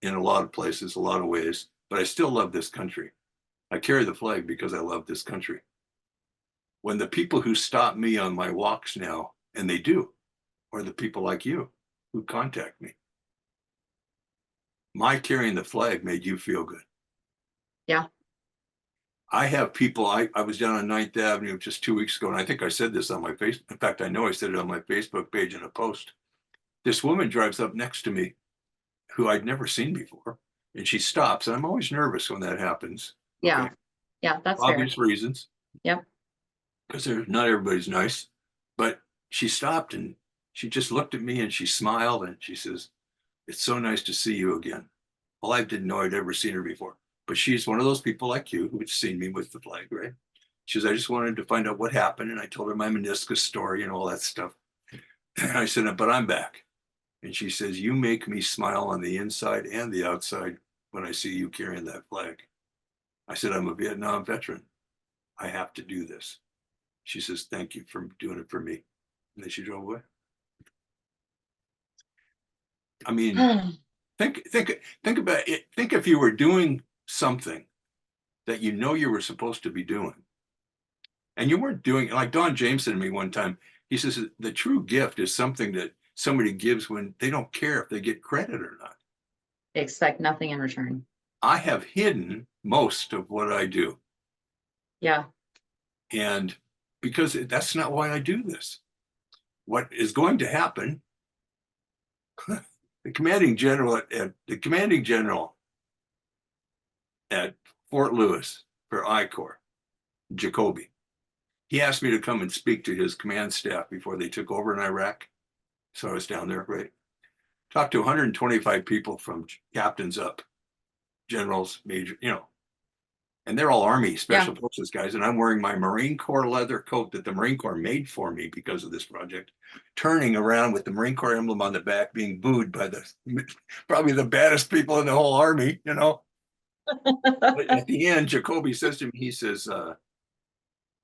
in a lot of places, a lot of ways, but I still love this country. I carry the flag because I love this country. When the people who stop me on my walks now, and they do, are the people like you who contact me. My carrying the flag made you feel good. Yeah. I have people, I was down on 9th Avenue just 2 weeks ago, and I think I said this on my Facebook. In fact, I know I said it on my Facebook page in a post. This woman drives up next to me who I'd never seen before, and she stops, and I'm always nervous when that happens. Yeah. Okay? Yeah, that's Obvious fair. reasons. Yep. Because not everybody's nice. But she stopped and she just looked at me and she smiled and she says, it's so nice to see you again. Well, I didn't know I'd ever seen her before, but she's one of those people like you who had seen me with the flag, right? She says, I just wanted to find out what happened. And I told her my meniscus story and all that stuff. And I said, but I'm back. And she says, you make me smile on the inside and the outside when I see you carrying that flag. I said, I'm a Vietnam veteran. I have to do this. She says, thank you for doing it for me. And then she drove away. I mean, think about it. Think if you were doing something that you know you were supposed to be doing, and you weren't doing it. Like Don James said to me one time, he says, the true gift is something that somebody gives when they don't care if they get credit or not. They expect nothing in return. I have hidden most of what I do. Yeah. And because that's not why I do this. What is going to happen, the commanding general at Fort Lewis for I Corps, Jacoby, he asked me to come and speak to his command staff before they took over in Iraq. So I was down there, right? Talked to 125 people from captains up, generals, major, and they're all Army Special Forces guys. And I'm wearing my Marine Corps leather coat that the Marine Corps made for me because of this project, turning around with the Marine Corps emblem on the back, being booed by probably the baddest people in the whole Army, But at the end, Jacoby says to me, he says, when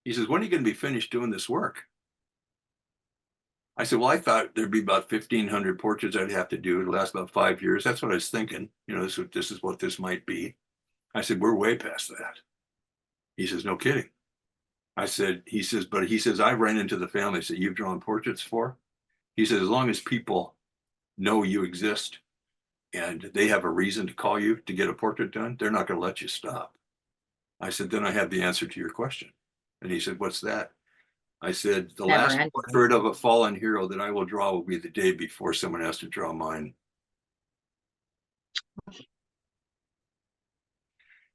are you going to be finished doing this work? I said, well, I thought there'd be about 1,500 portraits I'd have to do. It'll last about 5 years. That's what I was thinking. This is what this might be. I said, we're way past that. He says, no kidding. He says, I ran into the families that you've drawn portraits for. He says, as long as people know you exist and they have a reason to call you to get a portrait done, they're not going to let you stop. I said, then I have the answer to your question. And he said, what's that? I said, the last portrait of a fallen hero that I will draw will be the day before someone has to draw mine.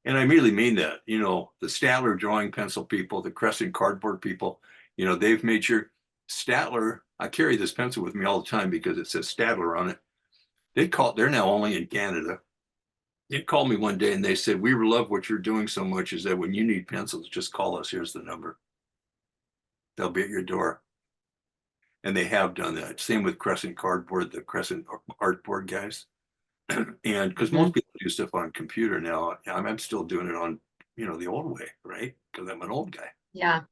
And I really mean that. The Statler drawing pencil people, the Crescent cardboard people, they've made sure Statler, I carry this pencil with me all the time because it says Statler on it. They're now only in Canada. They called me one day and they said, we love what you're doing so much is that when you need pencils, just call us. Here's the number. They'll be at your door. And they have done that. Same with Crescent cardboard, the Crescent artboard guys. And because most people do stuff on computer now, I'm still doing it on, the old way, right? Because I'm an old guy. Yeah.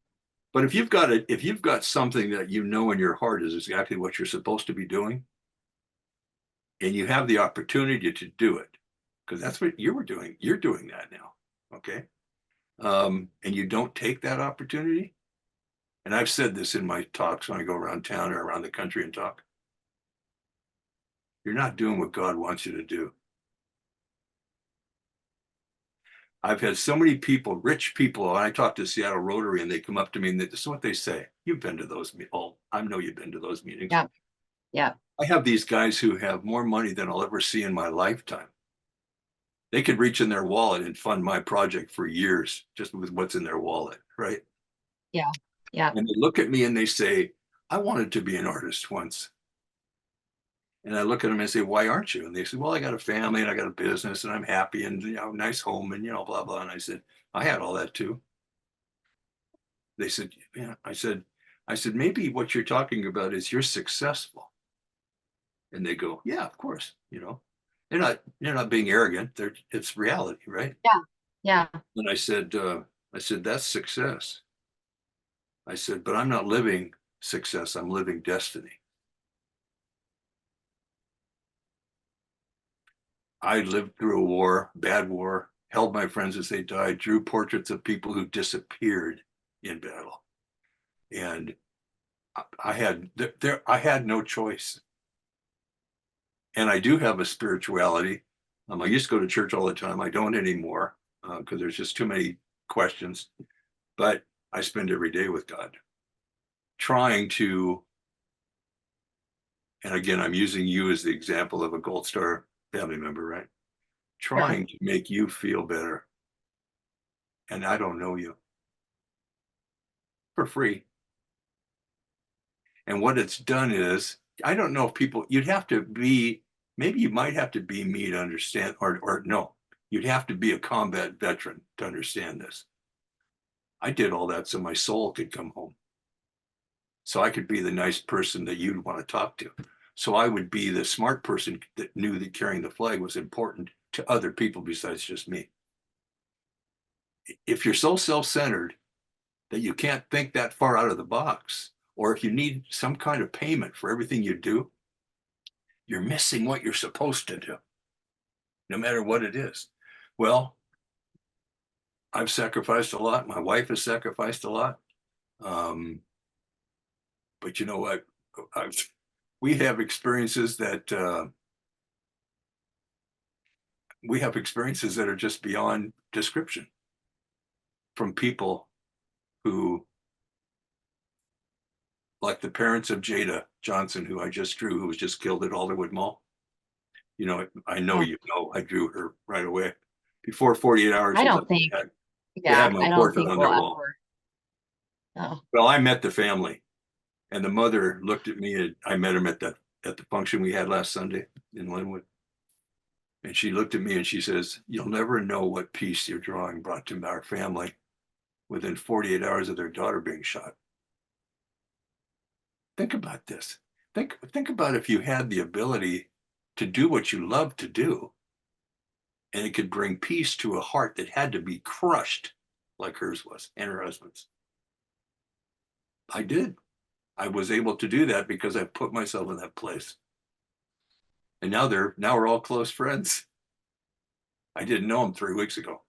But if you've got something that in your heart is exactly what you're supposed to be doing, and you have the opportunity to do it, because that's what you were doing. You're doing that now, okay? And you don't take that opportunity. And I've said this in my talks when I go around town or around the country and talk. You're not doing what God wants you to do. I've had so many people, rich people, and I talk to Seattle Rotary and they come up to me and this is what they say. You've been to those meetings. Oh, I know you've been to those meetings. Yeah. Yeah. I have these guys who have more money than I'll ever see in my lifetime. They could reach in their wallet and fund my project for years just with what's in their wallet, right? Yeah. Yeah. And they look at me and they say, I wanted to be an artist once. And I look at them and say, why aren't you? And they say, well, I got a family and I got a business and I'm happy and, nice home and, blah, blah. And I said, I had all that too. They said, yeah. I said, maybe what you're talking about is you're successful. And they go, yeah, of course. They're not being arrogant. It's reality, right? Yeah. Yeah. And I said, that's success. I said, but I'm not living success. I'm living destiny. I lived through a war, bad war, held my friends as they died, drew portraits of people who disappeared in battle. And I had no choice. And I do have a spirituality. I used to go to church all the time. I don't anymore because there's just too many questions. But I spend every day with God, trying to. And again, I'm using you as the example of a Gold Star family member, right? Yeah. Trying to make you feel better. And I don't know you for free. And what it's done is, I don't know if you'd have to be, maybe you might have to be me to understand, or no, you'd have to be a combat veteran to understand this. I did all that so my soul could come home. So I could be the nice person that you'd want to talk to. So I would be the smart person that knew that carrying the flag was important to other people besides just me. If you're so self-centered that you can't think that far out of the box, or if you need some kind of payment for everything you do, you're missing what you're supposed to do, no matter what it is. Well, I've sacrificed a lot. My wife has sacrificed a lot. But you know what? We have experiences that are just beyond description from people who, like the parents of Jada Johnson, who I just drew, who was just killed at Alderwood Mall. I know Oh, I drew her right away. Before 48 hours I was don't up, think, they had yeah, my I don't portrait think on we'll their wall. ever. Oh, Well, I met the family, and the mother looked at me, and I met him at the function we had last Sunday in Linwood. And she looked at me and she says, you'll never know what peace your drawing brought to our family within 48 hours of their daughter being shot. Think about this. Think about if you had the ability to do what you love to do, and it could bring peace to a heart that had to be crushed like hers was and her husband's. I did. I was able to do that because I put myself in that place. And now we're all close friends. I didn't know him 3 weeks ago.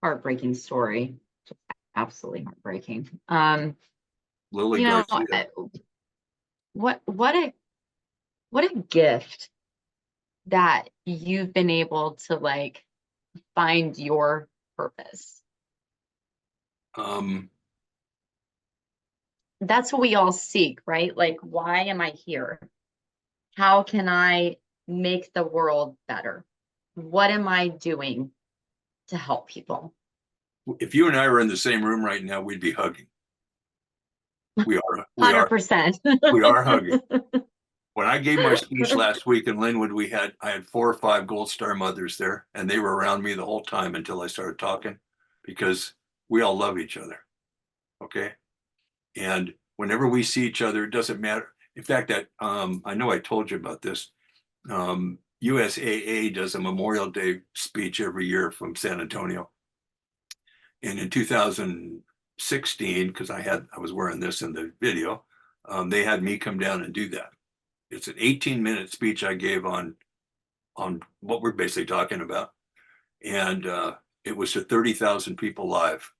heartbreaking story. Just absolutely heartbreaking. Lily You know, Garcia. what a gift that you've been able to like find your purpose. Um, That's what we all seek, right? Like, why am I here? How can I make the world better? What am I doing to help people? if you and I were in the same room right now, we'd be hugging. We are 100%. we are hugging. When I gave my speech last week in Linwood, I had 4 or 5 Gold Star mothers there, and they were around me the whole time until I started talking, because we all love each other. Okay. And whenever we see each other, it doesn't matter. In fact, I know I told you about this. USAA does a Memorial Day speech every year from San Antonio. And in 2016, because I was wearing this in the video, they had me come down and do that. It's an 18-minute speech I gave on what we're basically talking about. And it was to 30,000 people live.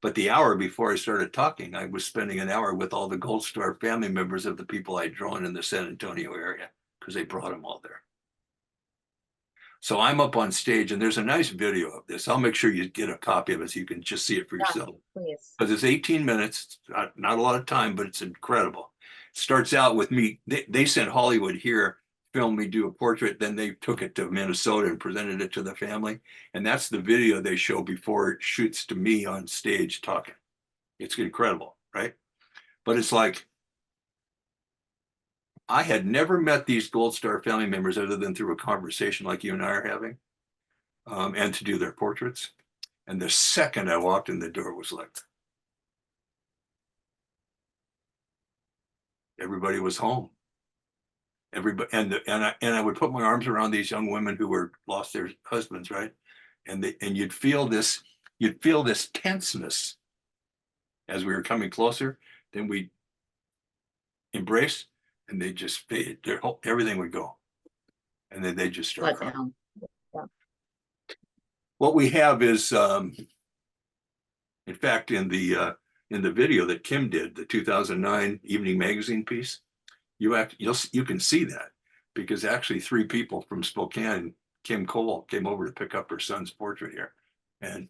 But the hour before I started talking, I was spending an hour with all the Gold Star family members of the people I'd drawn in the San Antonio area, because they brought them all there. So I'm up on stage, and there's a nice video of this. I'll make sure you get a copy of it so you can just see it for Yeah, yourself. please. Because it's 18 minutes, it's not a lot of time, but it's incredible. starts out with me. They sent Hollywood here, filmed me do a portrait. Then they took it to Minnesota and presented it to the family. And that's the video they show before it shoots to me on stage talking. It's incredible, right? But it's like, I had never met these Gold Star family members other than through a conversation like you and I are having, and to do their portraits. And the second I walked in the door was like, everybody was home. Everybody, and I would put my arms around these young women who were lost their husbands, right? And you'd feel this tenseness as we were coming closer. Then we embrace, and they just fade. Everything would go, and then they just start Let crying. down. Yeah. What we have is, in fact, in the video that Kim did, the 2009 Evening Magazine piece, you can see that, because actually 3 people from Spokane, Kim Cole, came over to pick up her son's portrait here, and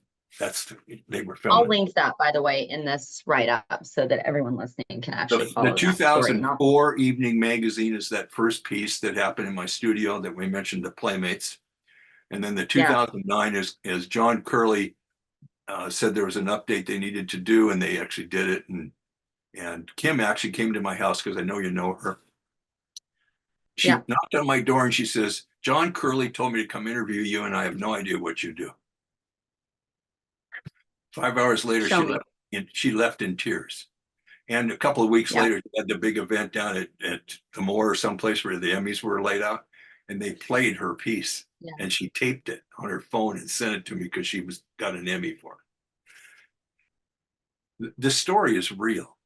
they were I'll filming. link that, by the way, in this write-up so that everyone listening can actually follow The that story. 2004 Evening Magazine is that first piece that happened in my studio that we mentioned, the Playmates. And then the 2009 is John Curley said there was an update they needed to do, and they actually did it. And Kim actually came to my house, because I know you know her. She knocked on my door and she says, John Curley told me to come interview you, and I have no idea what you do. 5 hours later, she left in tears. And a couple of weeks later, she had the big event down at the Moore or someplace where the Emmys were laid out, and they played her piece, and she taped it on her phone and sent it to me because she got an Emmy for it. The story is real.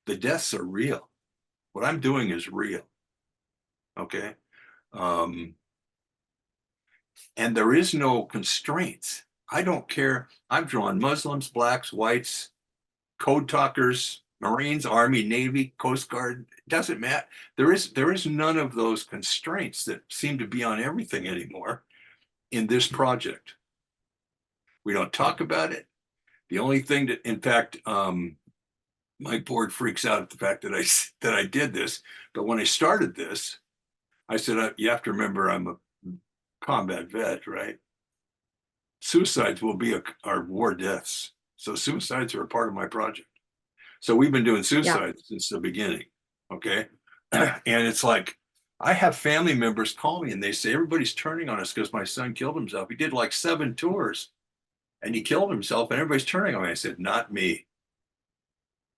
The deaths are real. What I'm doing is real. Okay. And there is no constraints. I don't care. I've drawn Muslims, blacks, whites, code talkers, Marines, Army, Navy, Coast Guard. It doesn't matter. There is none of those constraints that seem to be on everything anymore in this project. We don't talk about it. The only thing that, in fact, my board freaks out at the fact that I did this. But when I started this, I said, you have to remember, I'm a combat vet, right? Suicides will be our war deaths. So suicides are a part of my project. So we've been doing suicides since the beginning. Okay. And it's like, I have family members call me and they say, everybody's turning on us because my son killed himself. He did like 7 tours and he killed himself, and everybody's turning on me. I said, not me.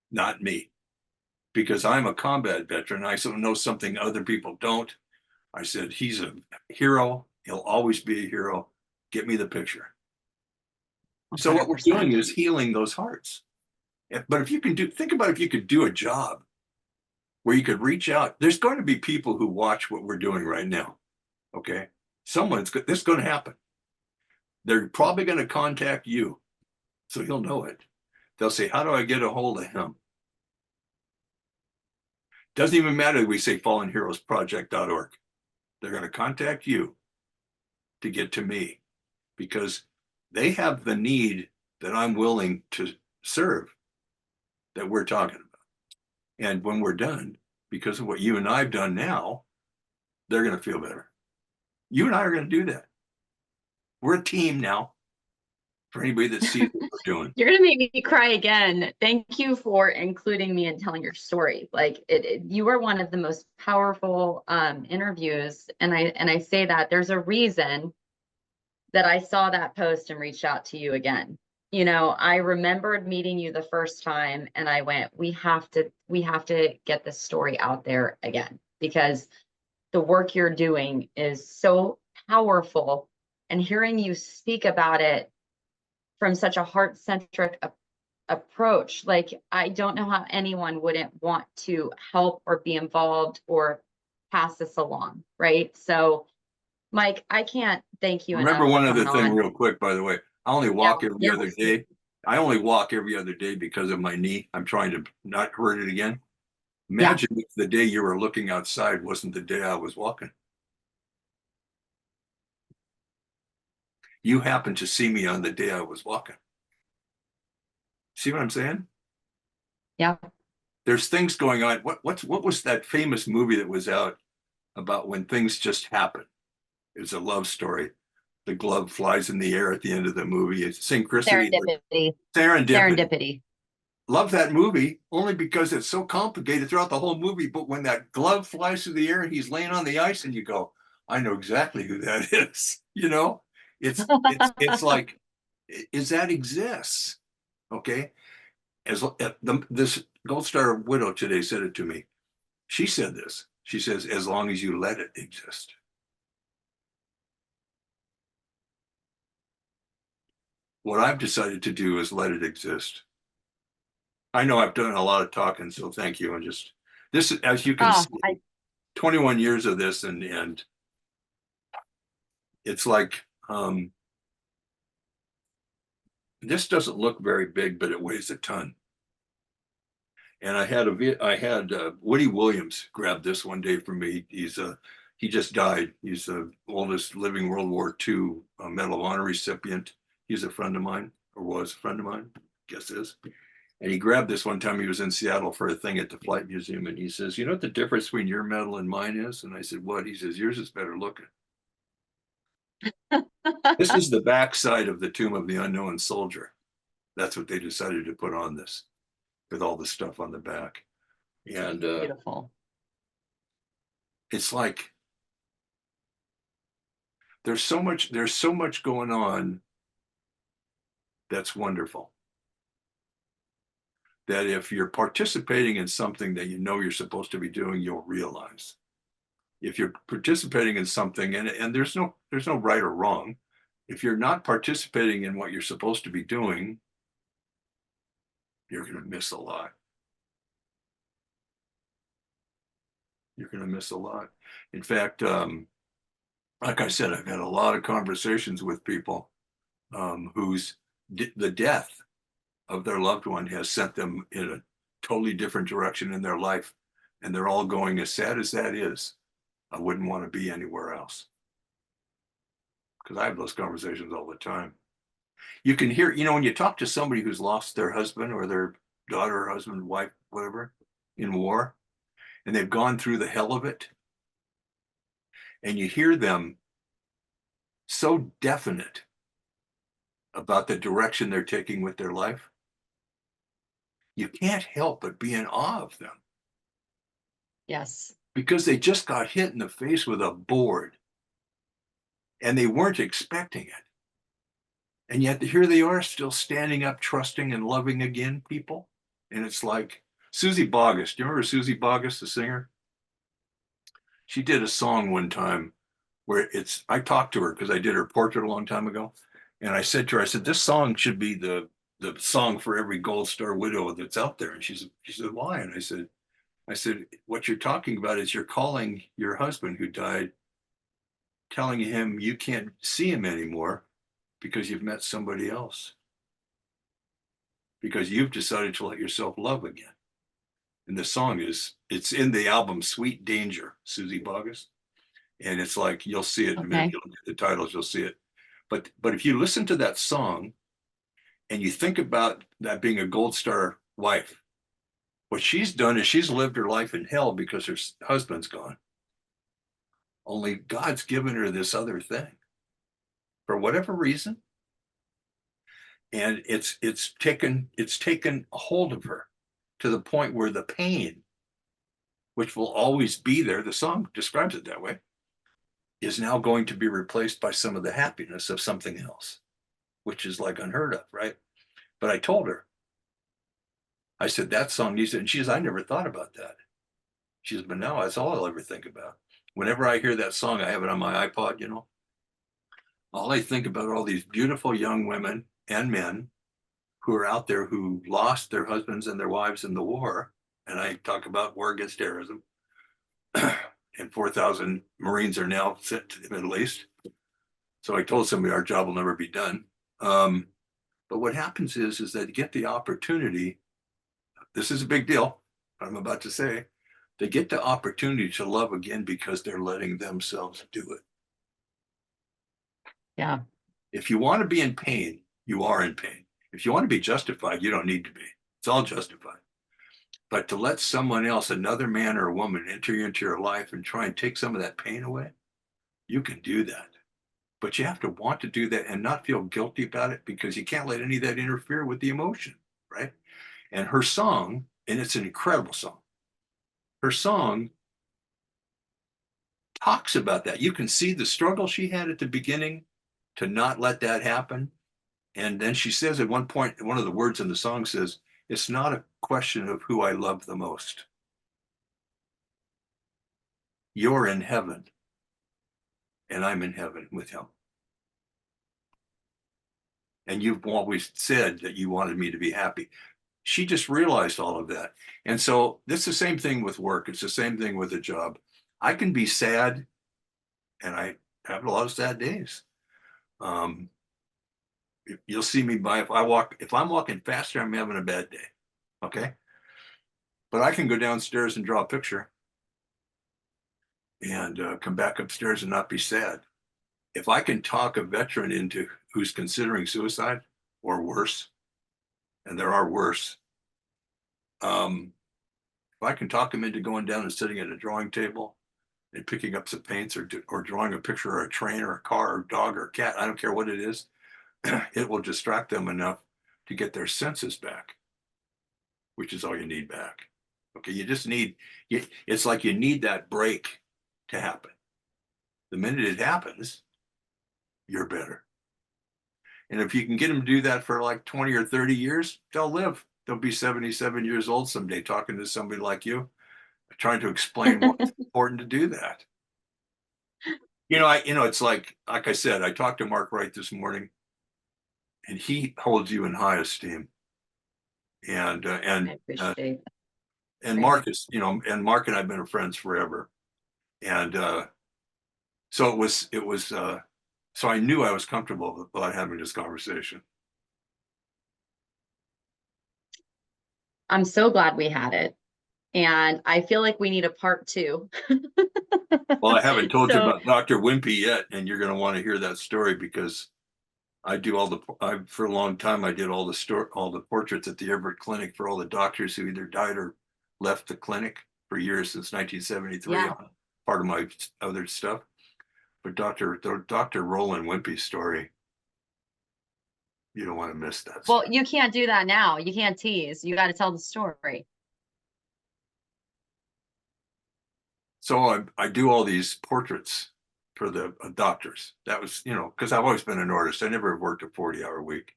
Not me. Because I'm a combat veteran. I know something other people don't. I said, he's a hero. He'll always be a hero. Get me the picture. 100%. So what we're doing is healing those hearts. But if you can think about if you could do a job where you could reach out, there's going to be people who watch what we're doing right now. Okay. This is going to happen. They're probably going to contact you. So you'll know it. They'll say, how do I get a hold of him? Doesn't even matter that we say fallenheroesproject.org. They're going to contact you to get to me, because they have the need that I'm willing to serve, that we're talking about. And when we're done, because of what you and I've done now, they're going to feel better. You and I are going to do that. We're a team now. For anybody that sees what we're doing. You're going to make me cry again. Thank you for including me and telling your story. Like you are one of the most powerful interviews. And I say that there's a reason that I saw that post and reached out to you again. You know, I remembered meeting you the first time and I went, we have to get this story out there again, because the work you're doing is so powerful, and hearing you speak about it from such a heart-centric approach, like, I don't know how anyone wouldn't want to help or be involved or pass this along, right? So, Mike, I can't thank you enough. Remember one other thing real quick, by the way. I only walk every other day. I only walk every other day because of my knee. I'm trying to not hurt it again. Imagine if the day you were looking outside wasn't the day I was walking. You happened to see me on the day I was walking. See what I'm saying? Yeah. there's things going on. What was that famous movie that was out about when things just happen? It was a love story. The glove flies in the air at the end of the movie. It's synchronicity, Serendipity. serendipity. Serendipity. Love that movie only because it's so complicated throughout the whole movie. But when that glove flies through the air and he's laying on the ice, and you go, I know exactly who that is. You know, it's like, is that exists? Okay. This Gold Star widow today said it to me. She said this. She says, as long as you let it exist. What I've decided to do is let it exist. I know I've done a lot of talking, so thank you. And just this, as you can Oh, see, 21 years of this, and it's like, this doesn't look very big, but it weighs a ton. And I had Woody Williams grab this one day for me. He just died. He's the oldest living World War II Medal of Honor recipient. He's a friend of mine, or was a friend of mine, I guess is. And he grabbed this one time. He was in Seattle for a thing at the Flight Museum, and he says, "You know what the difference between your medal and mine is?" And I said, "What?" He says, "Yours is better looking." This is the backside of the Tomb of the Unknown Soldier. That's what they decided to put on this, with all the stuff on the back. And beautiful. it's like there's so much going on that's wonderful. That if you're participating in something that you know you're supposed to be doing, you'll realize. If you're participating in something, and there's no right or wrong. If you're not participating in what you're supposed to be doing, you're going to miss a lot. You're going to miss a lot. In fact, like I said, I've had a lot of conversations with people whose the death of their loved one has sent them in a totally different direction in their life. And they're all going, as sad as that is, I wouldn't want to be anywhere else. Because I have those conversations all the time. You can hear, when you talk to somebody who's lost their husband or their daughter, or husband, wife, whatever, in war, and they've gone through the hell of it, and you hear them so definite about the direction they're taking with their life, you can't help but be in awe of them. Yes. Because they just got hit in the face with a board and they weren't expecting it. And yet here they are still standing up, trusting and loving again, people. And it's like Susie Boggess. Do you remember Susie Boggess, the singer? She did a song one time where I talked to her because I did her portrait a long time ago. And I said to her, this song should be the song for every Gold Star widow that's out there. And she said, why? And I said, what you're talking about is you're calling your husband who died, telling him you can't see him anymore because you've met somebody else. Because you've decided to let yourself love again. And the song it's in the album Sweet Danger, Susie Boggess. And it's like, you'll see it in a minute. You'll look at the titles, you'll see it. But if you listen to that song and you think about that being a Gold Star wife, what she's done is she's lived her life in hell because her husband's gone. Only God's given her this other thing for whatever reason. And it's taken a hold of her to the point where the pain, which will always be there, the song describes it that way, is now going to be replaced by some of the happiness of something else, which is like unheard of, right? But I told her, I said, that song needs it. And she says, I never thought about that. She says, but now that's all I'll ever think about. Whenever I hear that song, I have it on my iPod, all I think about are all these beautiful young women and men who are out there who lost their husbands and their wives in the war. And I talk about war against terrorism. And 4,000 Marines are now sent to the Middle East. So I told somebody our job will never be done. But what happens is that you get the opportunity. This is a big deal, what I'm about to say. They get the opportunity to love again because they're letting themselves do it. Yeah. If you want to be in pain, you are in pain. If you want to be justified, you don't need to be. It's all justified. But to let someone else, another man or a woman, enter into your life and try and take some of that pain away, you can do that. But you have to want to do that and not feel guilty about it, because you can't let any of that interfere with the emotion, right? And her song, and it's an incredible song, her song talks about that. You can see the struggle she had at the beginning to not let that happen. And then she says at one point, one of the words in the song says, "It's not a question of who I love the most. You're in heaven and I'm in heaven with him. And you've always said that you wanted me to be happy." She just realized all of that. And so it's the same thing with work. It's the same thing with a job. I can be sad, and I have a lot of sad days. Um, you'll see me by, if I'm walking faster, I'm having a bad day. Okay. But I can go downstairs and draw a picture and come back upstairs and not be sad. If I can talk a veteran into who's considering suicide or worse, and there are worse, if I can talk him into going down and sitting at a drawing table and picking up some paints, or drawing a picture of a train or a car or dog or cat, I don't care what it is, it will distract them enough to get their senses back, which is all you need back. Okay, you just need, it's like you need that break to happen. The minute it happens, you're better. And if you can get them to do that for like 20 or 30 years, they'll live. They'll be 77 years old someday talking to somebody like you, trying to explain why it's important to do that. It's like I said, I talked to Mark Wright this morning, and he holds you in high esteem. And I appreciate that. and Mark is, and Mark and I've been friends forever. And so so I knew I was comfortable about having this conversation. I'm so glad we had it. And I feel like we need a part 2. Well, I haven't told you So, about Dr. Wimpy yet, and you're going to want to hear that story, because for a long time, I did all the portraits at the Everett Clinic for all the doctors who either died or left the clinic for years since 1973 yeah. on part of my other stuff. But Dr. Roland Wimpy's story, you don't want to miss that Well, story. you can't do that now. You can't tease. You got to tell the story. So I do all these portraits for the doctors. That was, because I've always been an artist. I never worked a 40-hour week.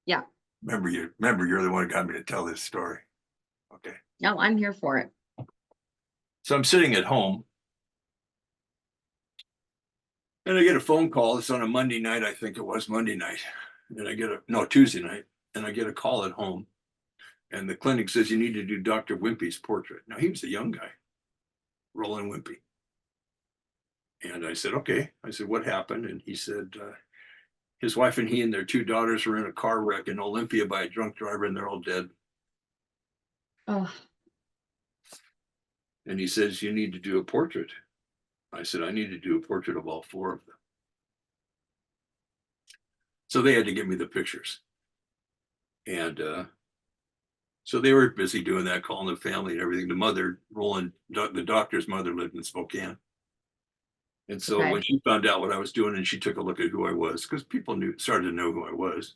Yeah. Remember, you're the one who got me to tell this story. Okay. No, I'm here for it. So I'm sitting at home, and I get a phone call. It's on a Monday night. I think it was Monday night. And Tuesday night. And I get a call at home. And the clinic says, you need to do Dr. Wimpy's portrait. Now, he was a young guy, Roland Wimpy. And I said, okay. I said, what happened? And he said, his wife and he and their 2 daughters were in a car wreck in Olympia by a drunk driver, and they're all dead. Oh, And he says, you need to do a portrait. I said, I need to do a portrait of all 4 of them. So they had to give me the pictures. And so they were busy doing that, calling the family and everything. The mother, the doctor's mother, lived in Spokane. And so okay. when she found out what I was doing, and she took a look at who I was, because people started to know who I was,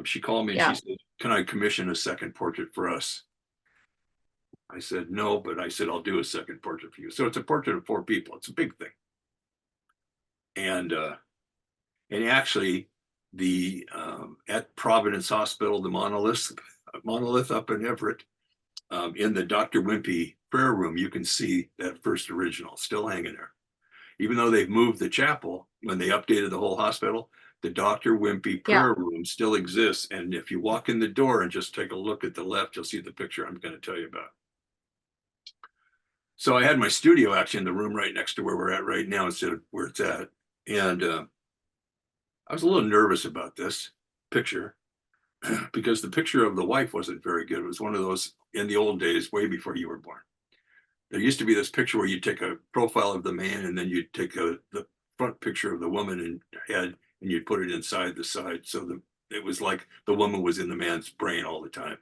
she called me and she Yeah. said, can I commission a second portrait for us? I said, no, but I said, I'll do a second portrait for you. So it's a portrait of 4 people. It's a big thing. And actually, at Providence Hospital, the monolith up in Everett, in the Dr. Wimpy prayer room, you can see that first original still hanging there. Even though they've moved the chapel, when they updated the whole hospital, the Dr. Wimpy Yeah. prayer room still exists. And if you walk in the door and just take a look at the left, you'll see the picture I'm going to tell you about. So I had my studio actually in the room right next to where we're at right now, instead of where it's at. And I was a little nervous about this picture because the picture of the wife wasn't very good. It was one of those in the old days, way before you were born. There used to be this picture where you take a profile of the man, and then you'd take the front picture of the woman and head, and you'd put it inside the side. So it was like the woman was in the man's brain all the time.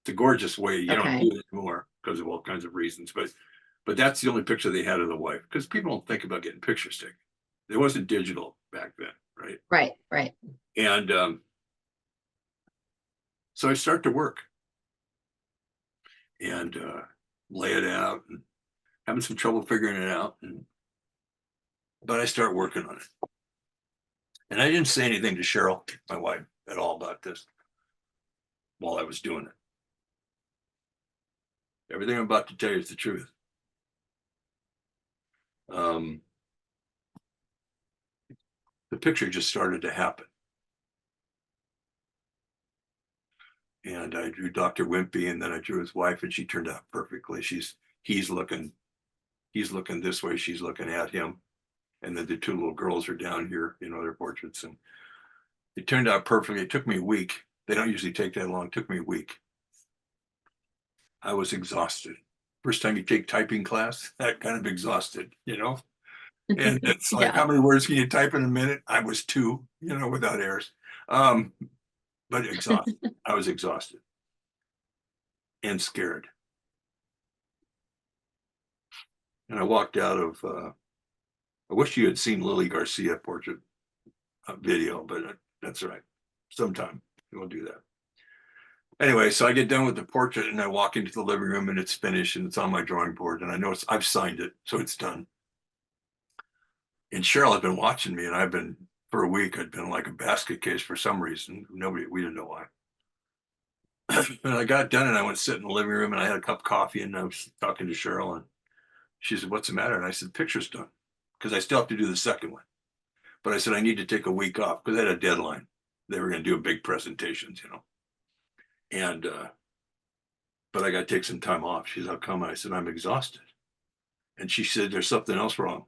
It's a gorgeous way. You don't Okay. do it anymore because of all kinds of reasons. But that's the only picture they had of the wife, because people don't think about getting pictures taken. It wasn't digital back then, right? Right. Right. And so I start to work and lay it out, and having some trouble figuring it out. But I start working on it. And I didn't say anything to Cheryl, my wife, at all about this while I was doing it. Everything I'm about to tell you is the truth. Um, the picture just started to happen. And I drew Dr. Wimpy, and then I drew his wife, and she turned out perfectly. He's looking this way, she's looking at him. And then the two little girls are down here, their portraits. And it turned out perfectly. It took me a week. They don't usually take that long. It took me a week. I was exhausted. First time you take typing class, that kind of exhausted, And it's like, Yeah. how many words can you type in a minute? I was two, without errors. But exhausted. I was exhausted and scared. And I walked out of, I wish you had seen Lily Garcia portrait video, but that's all right. Sometime we'll do that. Anyway, so I get done with the portrait and I walk into the living room and it's finished and it's on my drawing board and I know I've signed it, so it's done. And Cheryl had been watching me, and I've been, for a week, I'd been like a basket case for some reason. We didn't know why. And I got done and I went sit in the living room and I had a cup of coffee and I was talking to Cheryl and she said, "What's the matter?" And I said, "Picture's done," because I still have to do the second one. But I said, I need to take a week off because I had a deadline. They were going to do a big presentations, And, but I got to take some time off. She said, "How come?" I said, "I'm exhausted." And she said, "There's something else wrong."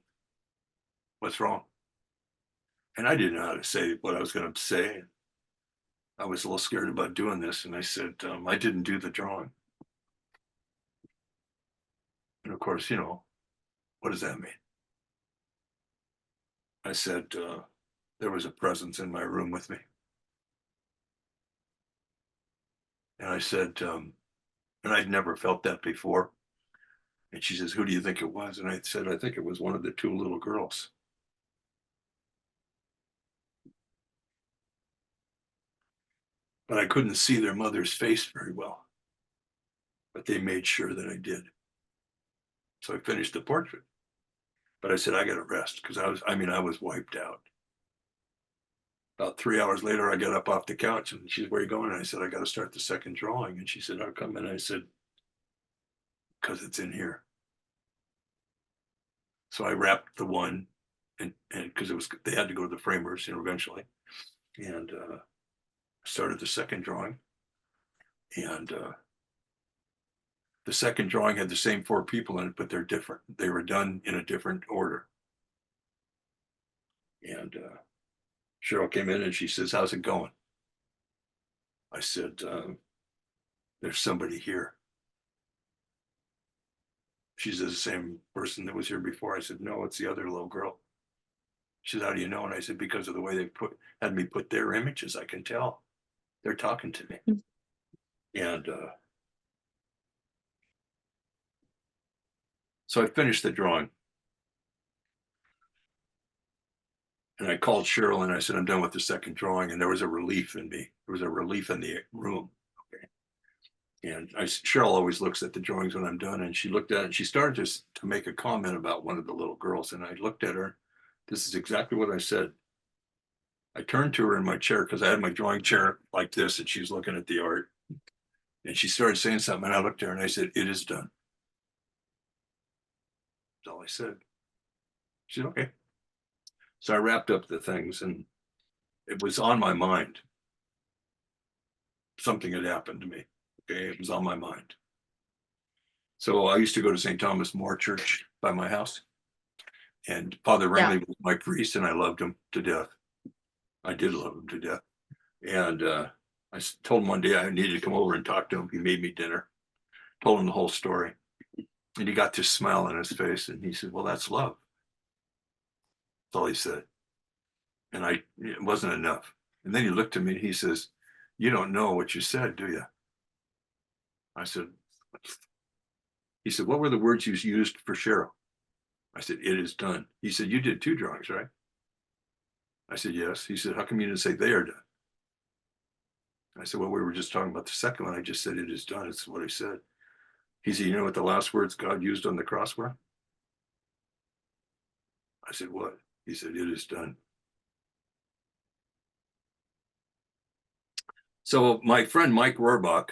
"What's wrong?" And I didn't know how to say what I was going to say. I was a little scared about doing this. And I said, "I didn't do the drawing." And of course, what does that mean? I said, there was a presence in my room with me. And I said, and I'd never felt that before. And she says, "Who do you think it was?" And I said, "I think it was one of the two little girls." But I couldn't see their mother's face very well. But they made sure that I did. So I finished the portrait. But I said, I got to rest because I was wiped out. About 3 hours later, I got up off the couch and she said, "Where are you going?" And I said, "I got to start the second drawing." And she said, "How come?" And I said, "Because it's in here." So I wrapped the one and because they had to go to the framers, eventually. And started the second drawing. And the second drawing had the same four people in it, but they're different. They were done in a different order. And Cheryl came in and she says, "How's it going?" I said, "There's somebody here." She says, "The same person that was here before." I said, "No, it's the other little girl." She said, "How do you know?" And I said, "Because of the way they had me put their images, I can tell. They're talking to me." And so I finished the drawing. And I called Cheryl and I said, "I'm done with the second drawing." And there was a relief in me. There was a relief in the room. Okay. And Cheryl always looks at the drawings when I'm done. And she looked at it and she started to make a comment about one of the little girls. And I looked at her. This is exactly what I said. I turned to her in my chair because I had my drawing chair like this and she's looking at the art. And she started saying something. And I looked at her and I said, "It is done." That's all I said. She said, "Okay." So I wrapped up the things and it was on my mind. Something had happened to me. Okay. It was on my mind. So I used to go to St. Thomas More Church by my house. And Father Yeah. Ringley was my priest and I loved him to death. I did love him to death. And I told him one day I needed to come over and talk to him. He made me dinner, told him the whole story. And he got this smile on his face and he said, "Well, that's love." That's all he said. And it wasn't enough. And then he looked at me and he says, "You don't know what you said, do you?" I said, he said, what were the words you used for Cheryl? I said, it is done. He said, you did 2 drawings, right? I said, yes. He said, how come you didn't say they are done? I said, well, we were just talking about the second one. I just said, it is done. It's what I said. He said, you know what the last words God used on the cross were? I said, what? He said, it is done. So my friend Mike Rohrbach,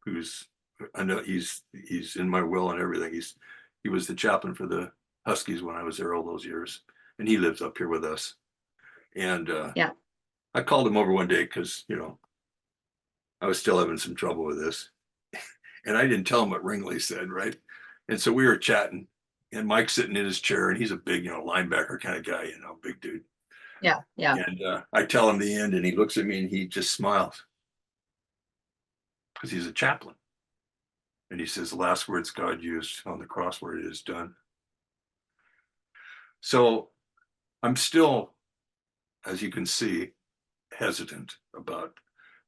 who's, I know he's in my will and everything. He was the chaplain for the Huskies when I was there all those years, and he lives up here with us. And Yeah. I called him over one day because, you know, I was still having some trouble with this, and I didn't tell him what Ringley said, right? And so we were chatting, and Mike's sitting in his chair, and he's a big, you know, linebacker kind of guy, you know, big dude. Yeah. Yeah. And I tell him the end, and he looks at me and he just smiles because he's a chaplain. And he says, the last words God used on the cross where it is done. So I'm still, as you can see, hesitant about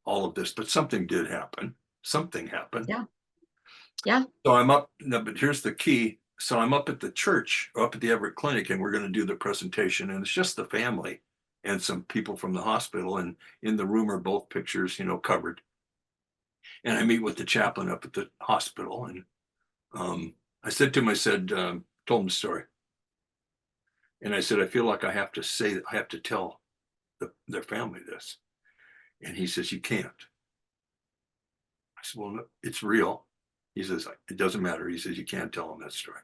all of this, but something did happen. Something happened. Yeah. Yeah. So I'm up, no, but here's the key. So I'm up at the church, up at the Everett Clinic, and we're going to do the presentation. And it's just the family and some people from the hospital. And in the room are both pictures, you know, covered. And I meet with the chaplain up at the hospital. And I said to him, I said, told him the story. And I said, I feel like I have to tell their family this. And he says, you can't. I said, well, no, it's real. He says, it doesn't matter. He says, you can't tell them that story.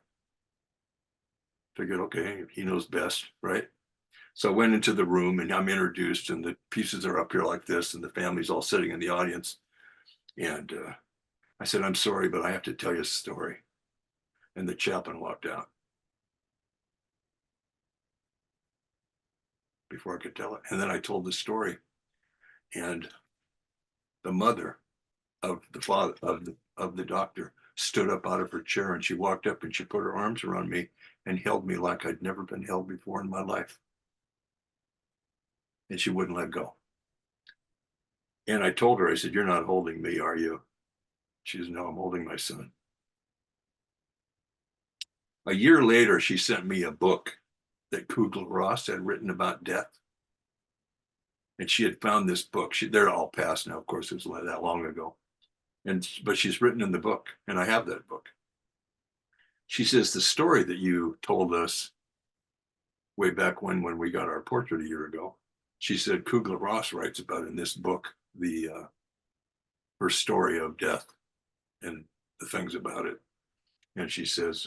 Figured, okay, he knows best, right? So I went into the room and I'm introduced and the pieces are up here like this and the family's all sitting in the audience. And I said, I'm sorry, but I have to tell you a story. And the chaplain walked out before I could tell it. And then I told the story. And the mother of the father of the doctor stood up out of her chair and she walked up and she put her arms around me and held me like I'd never been held before in my life. And she wouldn't let go. And I told her, I said, you're not holding me, are you? She says, no, I'm holding my son. A year later, she sent me a book that Kubler-Ross had written about death. And she had found this book. They're all passed now, of course, it was that long ago. But she's written in the book, and I have that book. She says, the story that you told us way back when we got our portrait a year ago, she said Kubler-Ross writes about in this book her story of death and the things about it. And she says,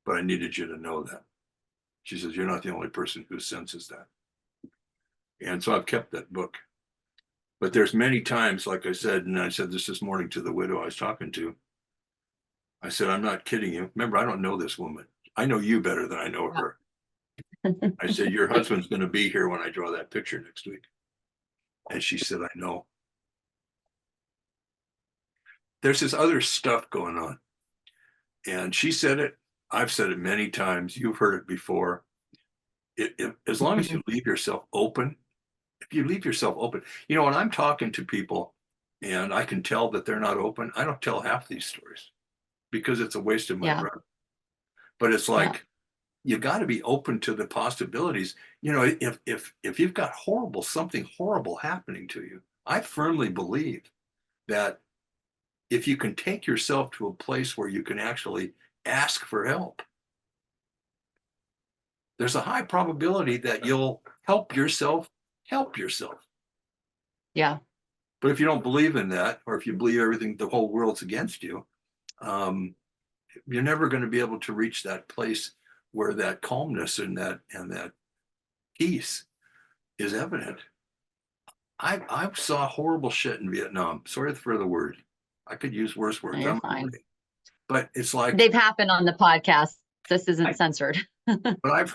but I needed you to know that. She says, you're not the only person who senses that. And so I've kept that book. But there's many times, like I said, and I said this morning to the widow I was talking to, I said, I'm not kidding you. Remember, I don't know this woman. I know you better than I know her. I said, your husband's going to be here when I draw that picture next week. And she said, I know. There's this other stuff going on. And she said it. I've said it many times. You've heard it before. As long as you leave yourself open, if you leave yourself open, you know, when I'm talking to people and I can tell that they're not open, I don't tell half these stories because it's a waste of my breath. But it's like, you got to be open to the possibilities. You know, if you've got something horrible happening to you, I firmly believe that if you can take yourself to a place where you can actually ask for help, there's a high probability that you'll help yourself. Yeah. But if you don't believe in that, or if you believe everything, the whole world's against you, you're never going to be able to reach that place where that calmness and that peace is evident. I saw horrible shit in Vietnam. Sorry for the word. I could use worse words. You're fine. But it's like they've happened on the podcast. This isn't censored. But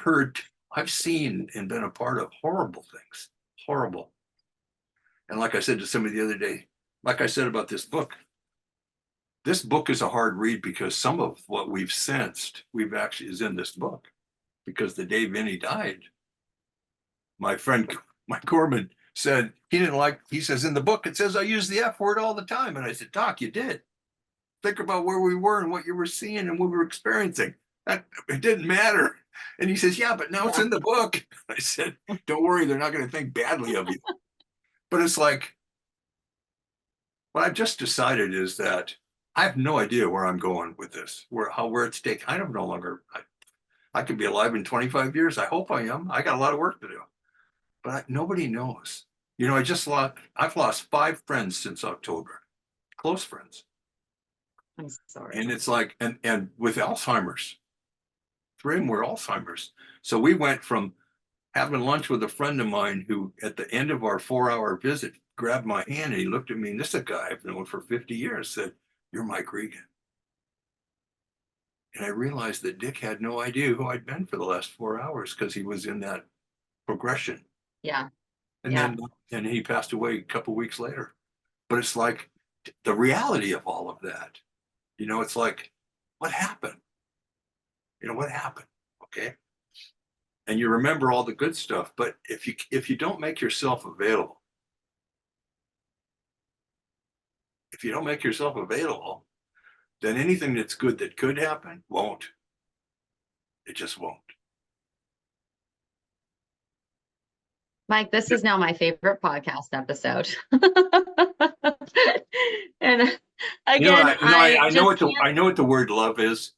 I've seen and been a part of horrible things. Horrible. And like I said to somebody the other day, like I said about this book is a hard read because some of what we've sensed, actually is in this book. Because the day Vinny died, my friend Mike Gorman said he says in the book, it says I use the F word all the time. And I said, Doc, you did. think about where we were and what you were seeing and what we were experiencing. That, it didn't matter. And he says, yeah, but now it's in the book. I said, don't worry, they're not going to think badly of you. But it's like, what I've just decided is that I have no idea where I'm going with this, where it's taking. I don't no longer, I could be alive in 25 years. I hope I am. I got a lot of work to do, but nobody knows. You know, I've lost 5 friends since October, close friends. I'm sorry. And it's like, and with Alzheimer's, 3 of them were Alzheimer's. So we went from having lunch with a friend of mine who, at the end of our 4-hour visit, grabbed my hand and he looked at me, and this is a guy I've known for 50 years, said, "You're Mike Reagan." And I realized that Dick had no idea who I'd been for the last 4 hours because he was in that progression. Yeah. And Yeah. then he passed away a couple of weeks later. But it's like the reality of all of that. You know, it's like, what happened? You know, what happened? Okay. And you remember all the good stuff, but if you don't make yourself available, if you don't make yourself available, then anything that's good that could happen won't. It just won't. Mike, this is now my favorite podcast episode. And You know, again, I just can't. I know what the word love is,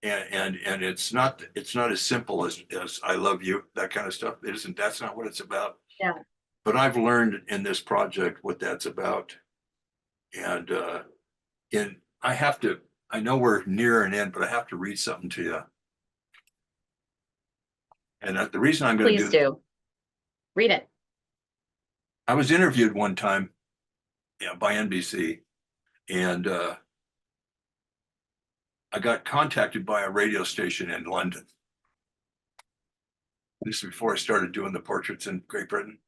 and it's not as simple as I love you, that kind of stuff. It isn't. That's not what it's about. Yeah. But I've learned in this project what that's about, and I have to. I know we're near an end, but I have to read something to you. And the reason I'm going to Please do. Read it. I was interviewed one time, by NBC, and I got contacted by a radio station in London. This is before I started doing the portraits in Great Britain.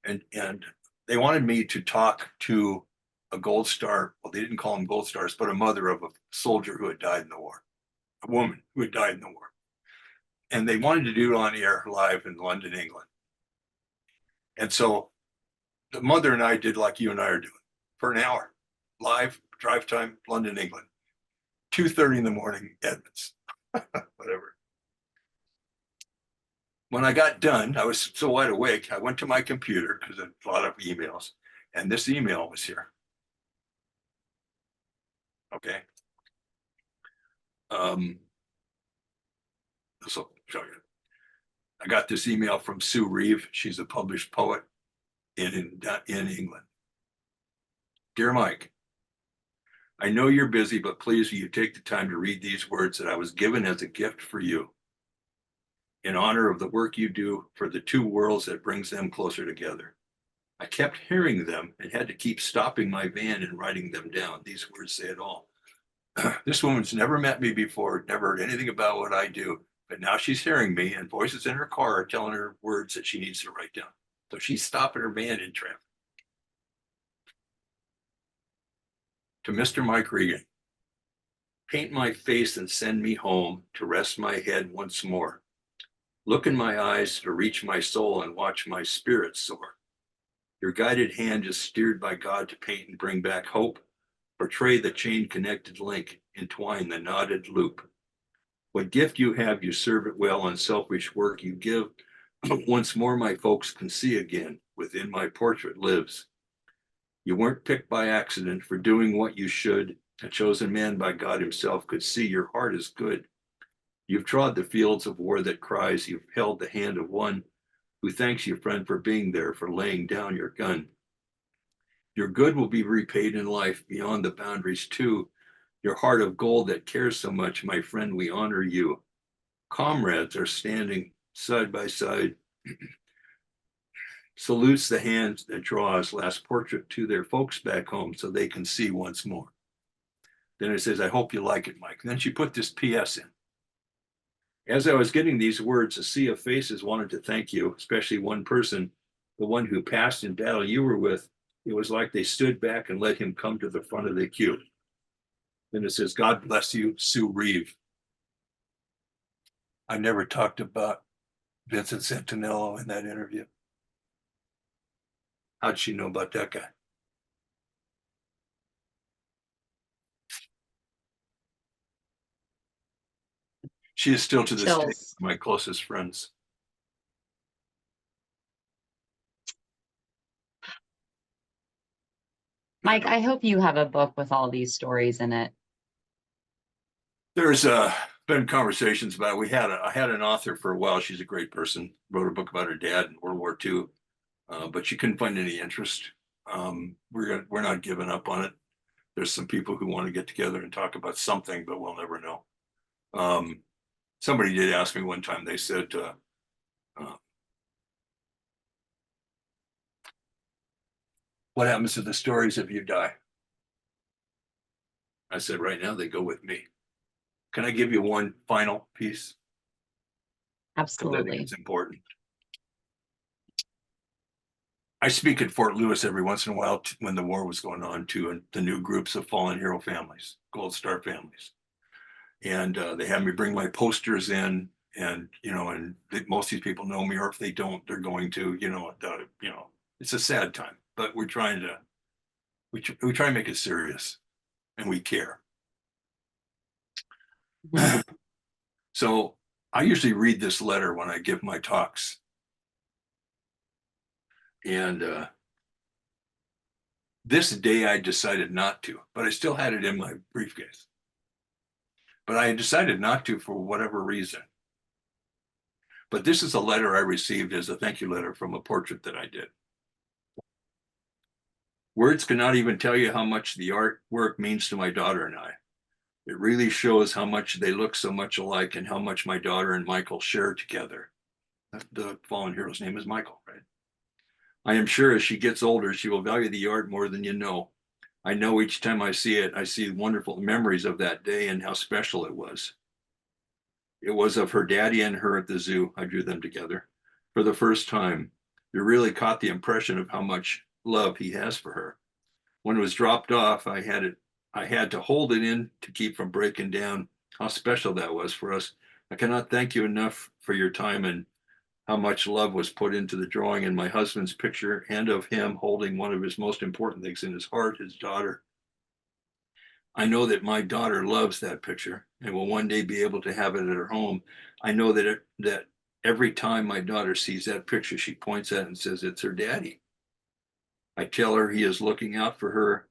And they wanted me to talk to a Gold Star. Well, they didn't call them Gold Stars, but a mother of a soldier who had died in the war, a woman who had died in the war. And they wanted to do it on air live in London, England. And so the mother and I did like you and I are doing for an hour, live, drive time, London, England, 2:30 in the morning, Edmonds, whatever. When I got done, I was so wide awake, I went to my computer because I had a lot of emails, and this email was here. Okay. This will show you. I got this email from Sue Reeve. She's a published poet in England. Dear Mike, I know you're busy, but please will you take the time to read these words that I was given as a gift for you in honor of the work you do for the 2 worlds that brings them closer together. I kept hearing them and had to keep stopping my van and writing them down. These words say it all. This woman's never met me before, never heard anything about what I do, but now she's hearing me, and voices in her car are telling her words that she needs to write down. So she's stopping her van in traffic. To Mr. Mike Reagan, paint my face and send me home to rest my head once more. Look in my eyes to reach my soul and watch my spirit soar. Your guided hand is steered by God to paint and bring back hope. Portray the chain-connected link, entwine the knotted loop. What gift you have, you serve it well, unselfish work you give. Once more my folks can see again, within my portrait lives. You weren't picked by accident for doing what you should. A chosen man by God himself could see your heart is good. You've trod the fields of war that cries. You've held the hand of one who thanks you, friend, for being there, for laying down your gun. Your good will be repaid in life beyond the boundaries too. Your heart of gold that cares so much, my friend, we honor you. Comrades are standing side by side. Salutes the hands that draw his last portrait to their folks back home so they can see once more. Then it says, I hope you like it, Mike. And then she put this PS in. As I was getting these words, a sea of faces wanted to thank you, especially one person, the one who passed in battle you were with. It was like they stood back and let him come to the front of the queue. Then it says, God bless you, Sue Reeve. I never talked about Vincent Santinello in that interview. How'd she know about that guy? She is still to this day Chills. my closest friends. Mike, I hope you have a book with all these stories in it. There's been conversations about it. I had an author for a while. She's a great person. Wrote a book about her dad in World War II, but she couldn't find any interest. We're not giving up on it. There's some people who want to get together and talk about something, but we'll never know. Somebody did ask me one time. They said, "What happens to the stories if you die?" I said, "Right now they go with me." Can I give you one final piece? Because I think Absolutely. it's important. I speak at Fort Lewis every once in a while when the war was going on too, and the new groups of fallen hero families, Gold Star families. And they have me bring my posters in, and most of these people know me, or if they don't, they're going to, it's a sad time, but we're trying to we try and make it serious, and we care. Mhm. So I usually read this letter when I give my talks, and this day I decided not to, but I still had it in my briefcase. But I decided not to for whatever reason. But this is a letter I received as a thank you letter from a portrait that I did. Words cannot even tell you how much the artwork means to my daughter and I. It really shows how much they look so much alike and how much my daughter and Michael share together. The fallen hero's name is Michael, right? I am sure as she gets older, she will value the art more than you know. I know each time I see it, I see wonderful memories of that day and how special it was. It was of her daddy and her at the zoo. I drew them together for the first time. You really caught the impression of how much love he has for her. When it was dropped off, I had to hold it in to keep from breaking down. How special that was for us. I cannot thank you enough for your time and how much love was put into the drawing and my husband's picture and of him holding one of his most important things in his heart, his daughter. I know that my daughter loves that picture and will one day be able to have it at her home. I know that every time my daughter sees that picture, she points at it and says, "It's her daddy." I tell her he is looking out for her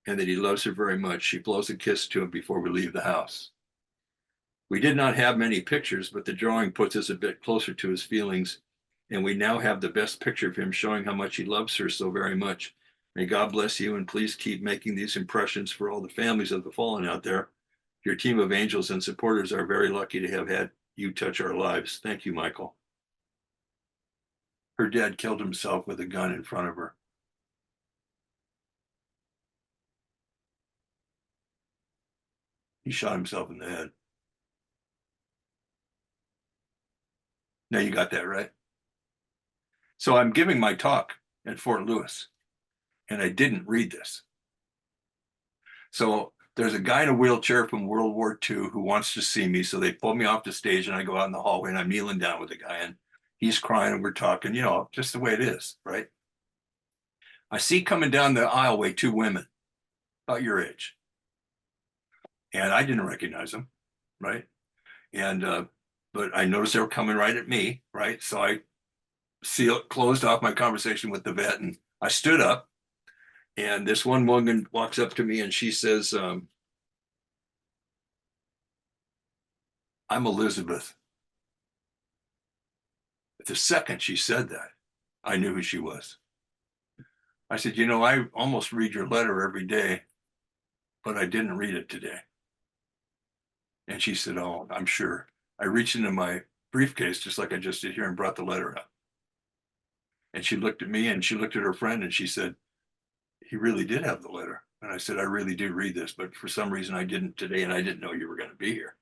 and that he loves her very much. She blows a kiss to him before we leave the house. We did not have many pictures, but the drawing puts us a bit closer to his feelings, and we now have the best picture of him showing how much he loves her so very much. May God bless you, and please keep making these impressions for all the families of the fallen out there. Your team of angels and supporters are very lucky to have had you touch our lives. Thank you, Michael. Her dad killed himself with a gun in front of her. He shot himself in the head. Now you got that right. So I'm giving my talk at Fort Lewis, and I didn't read this. So there's a guy in a wheelchair from World War II who wants to see me. So they pull me off the stage and I go out in the hallway and I'm kneeling down with the guy and he's crying and we're talking, just the way it is, right? I see coming down the aisleway two women about your age. And I didn't recognize them, right? And but I noticed they were coming right at me, right? So I closed off my conversation with the vet and I stood up and this one woman walks up to me and she says, "I'm Elizabeth." The second she said that, I knew who she was. I said, I almost read your letter every day, but I didn't read it today. And she said, "Oh, I'm sure." I reached into my briefcase, just like I just did here, and brought the letter up. And she looked at me and she looked at her friend and she said, "He really did have the letter." And I said, "I really do read this, but for some reason I didn't today and I didn't know you were going to be here."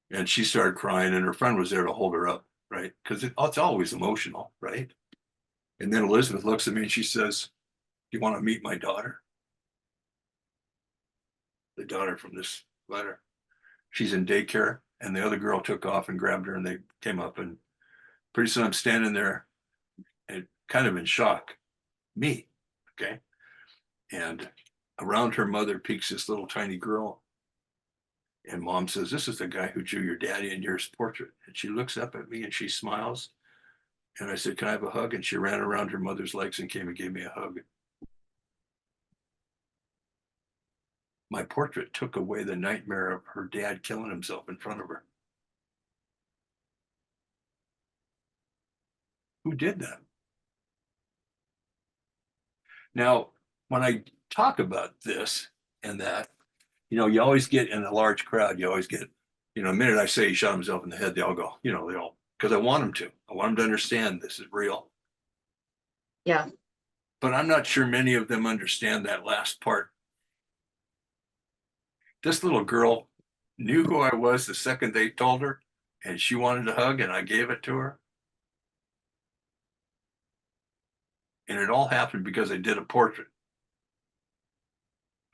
And she started crying and her friend was there to hold her up, right? Because it's always emotional, right? And then Elizabeth looks at me and she says, "Do you want to meet my daughter?" The daughter from this letter. She's in daycare, and the other girl took off and grabbed her, and they came up, and pretty soon I'm standing there, and kind of in shock. Me, okay, and around her mother peeks this little tiny girl, And Mom says, this is the guy who drew your daddy and yours portrait. And she looks up at me and she smiles. And I said, can I have a hug? And she ran around her mother's legs and came and gave me a hug. My portrait took away the nightmare of her dad killing himself in front of her. Who did that? Now, when I talk about this and that, you always get in a large crowd, you always get, the minute I say he shot himself in the head, they all go, because I want them to. I want them to understand this is real. Yeah. But I'm not sure many of them understand that last part. This little girl knew who I was the second they told her, and she wanted a hug, and I gave it to her. And it all happened because I did a portrait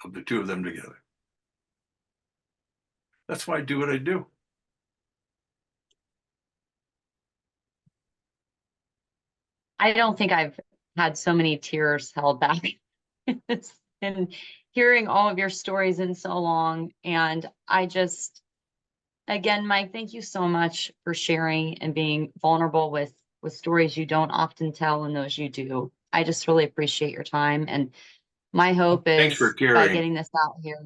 of the two of them together. That's why I do what I do. I don't think I've had so many tears held back and hearing all of your stories in so long. And again, Mike, thank you so much for sharing and being vulnerable with stories you don't often tell and those you do. I just really appreciate your time. And my hope Thanks for is by caring. getting this out here.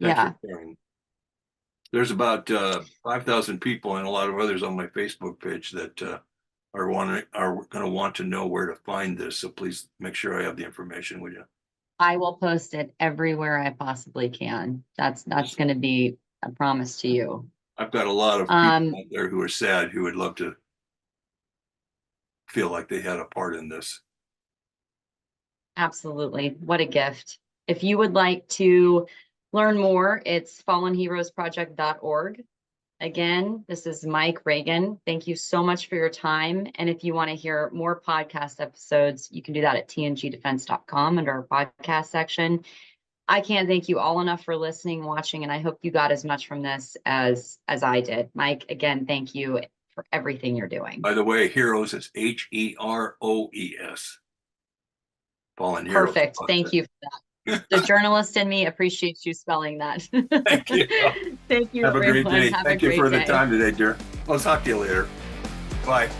Thanks Yeah. for caring. There's about 5,000 people and a lot of others on my Facebook page that are going to want to know where to find this. So please make sure I have the information with you. I will post it everywhere I possibly can. That's going to be a promise to you. I've got a lot of people out there who are sad, who would love to feel like they had a part in this. Absolutely. What a gift. If you would like to learn more, it's fallenheroesproject.org. Again, this is Mike Reagan. Thank you so much for your time. And if you want to hear more podcast episodes, you can do that at tngdefense.com under our podcast section. I can't thank you all enough for listening, watching, and I hope you got as much from this as I did. Mike, again, thank you for everything you're doing. By the way, heroes is HEROES. Fallen Heroes. Perfect. Thank you for that. The journalist in me appreciates you spelling that. Thank you. Thank you, Have a great day. Have Thank a you great for the day. time today, dear. I'll talk to you later. Bye.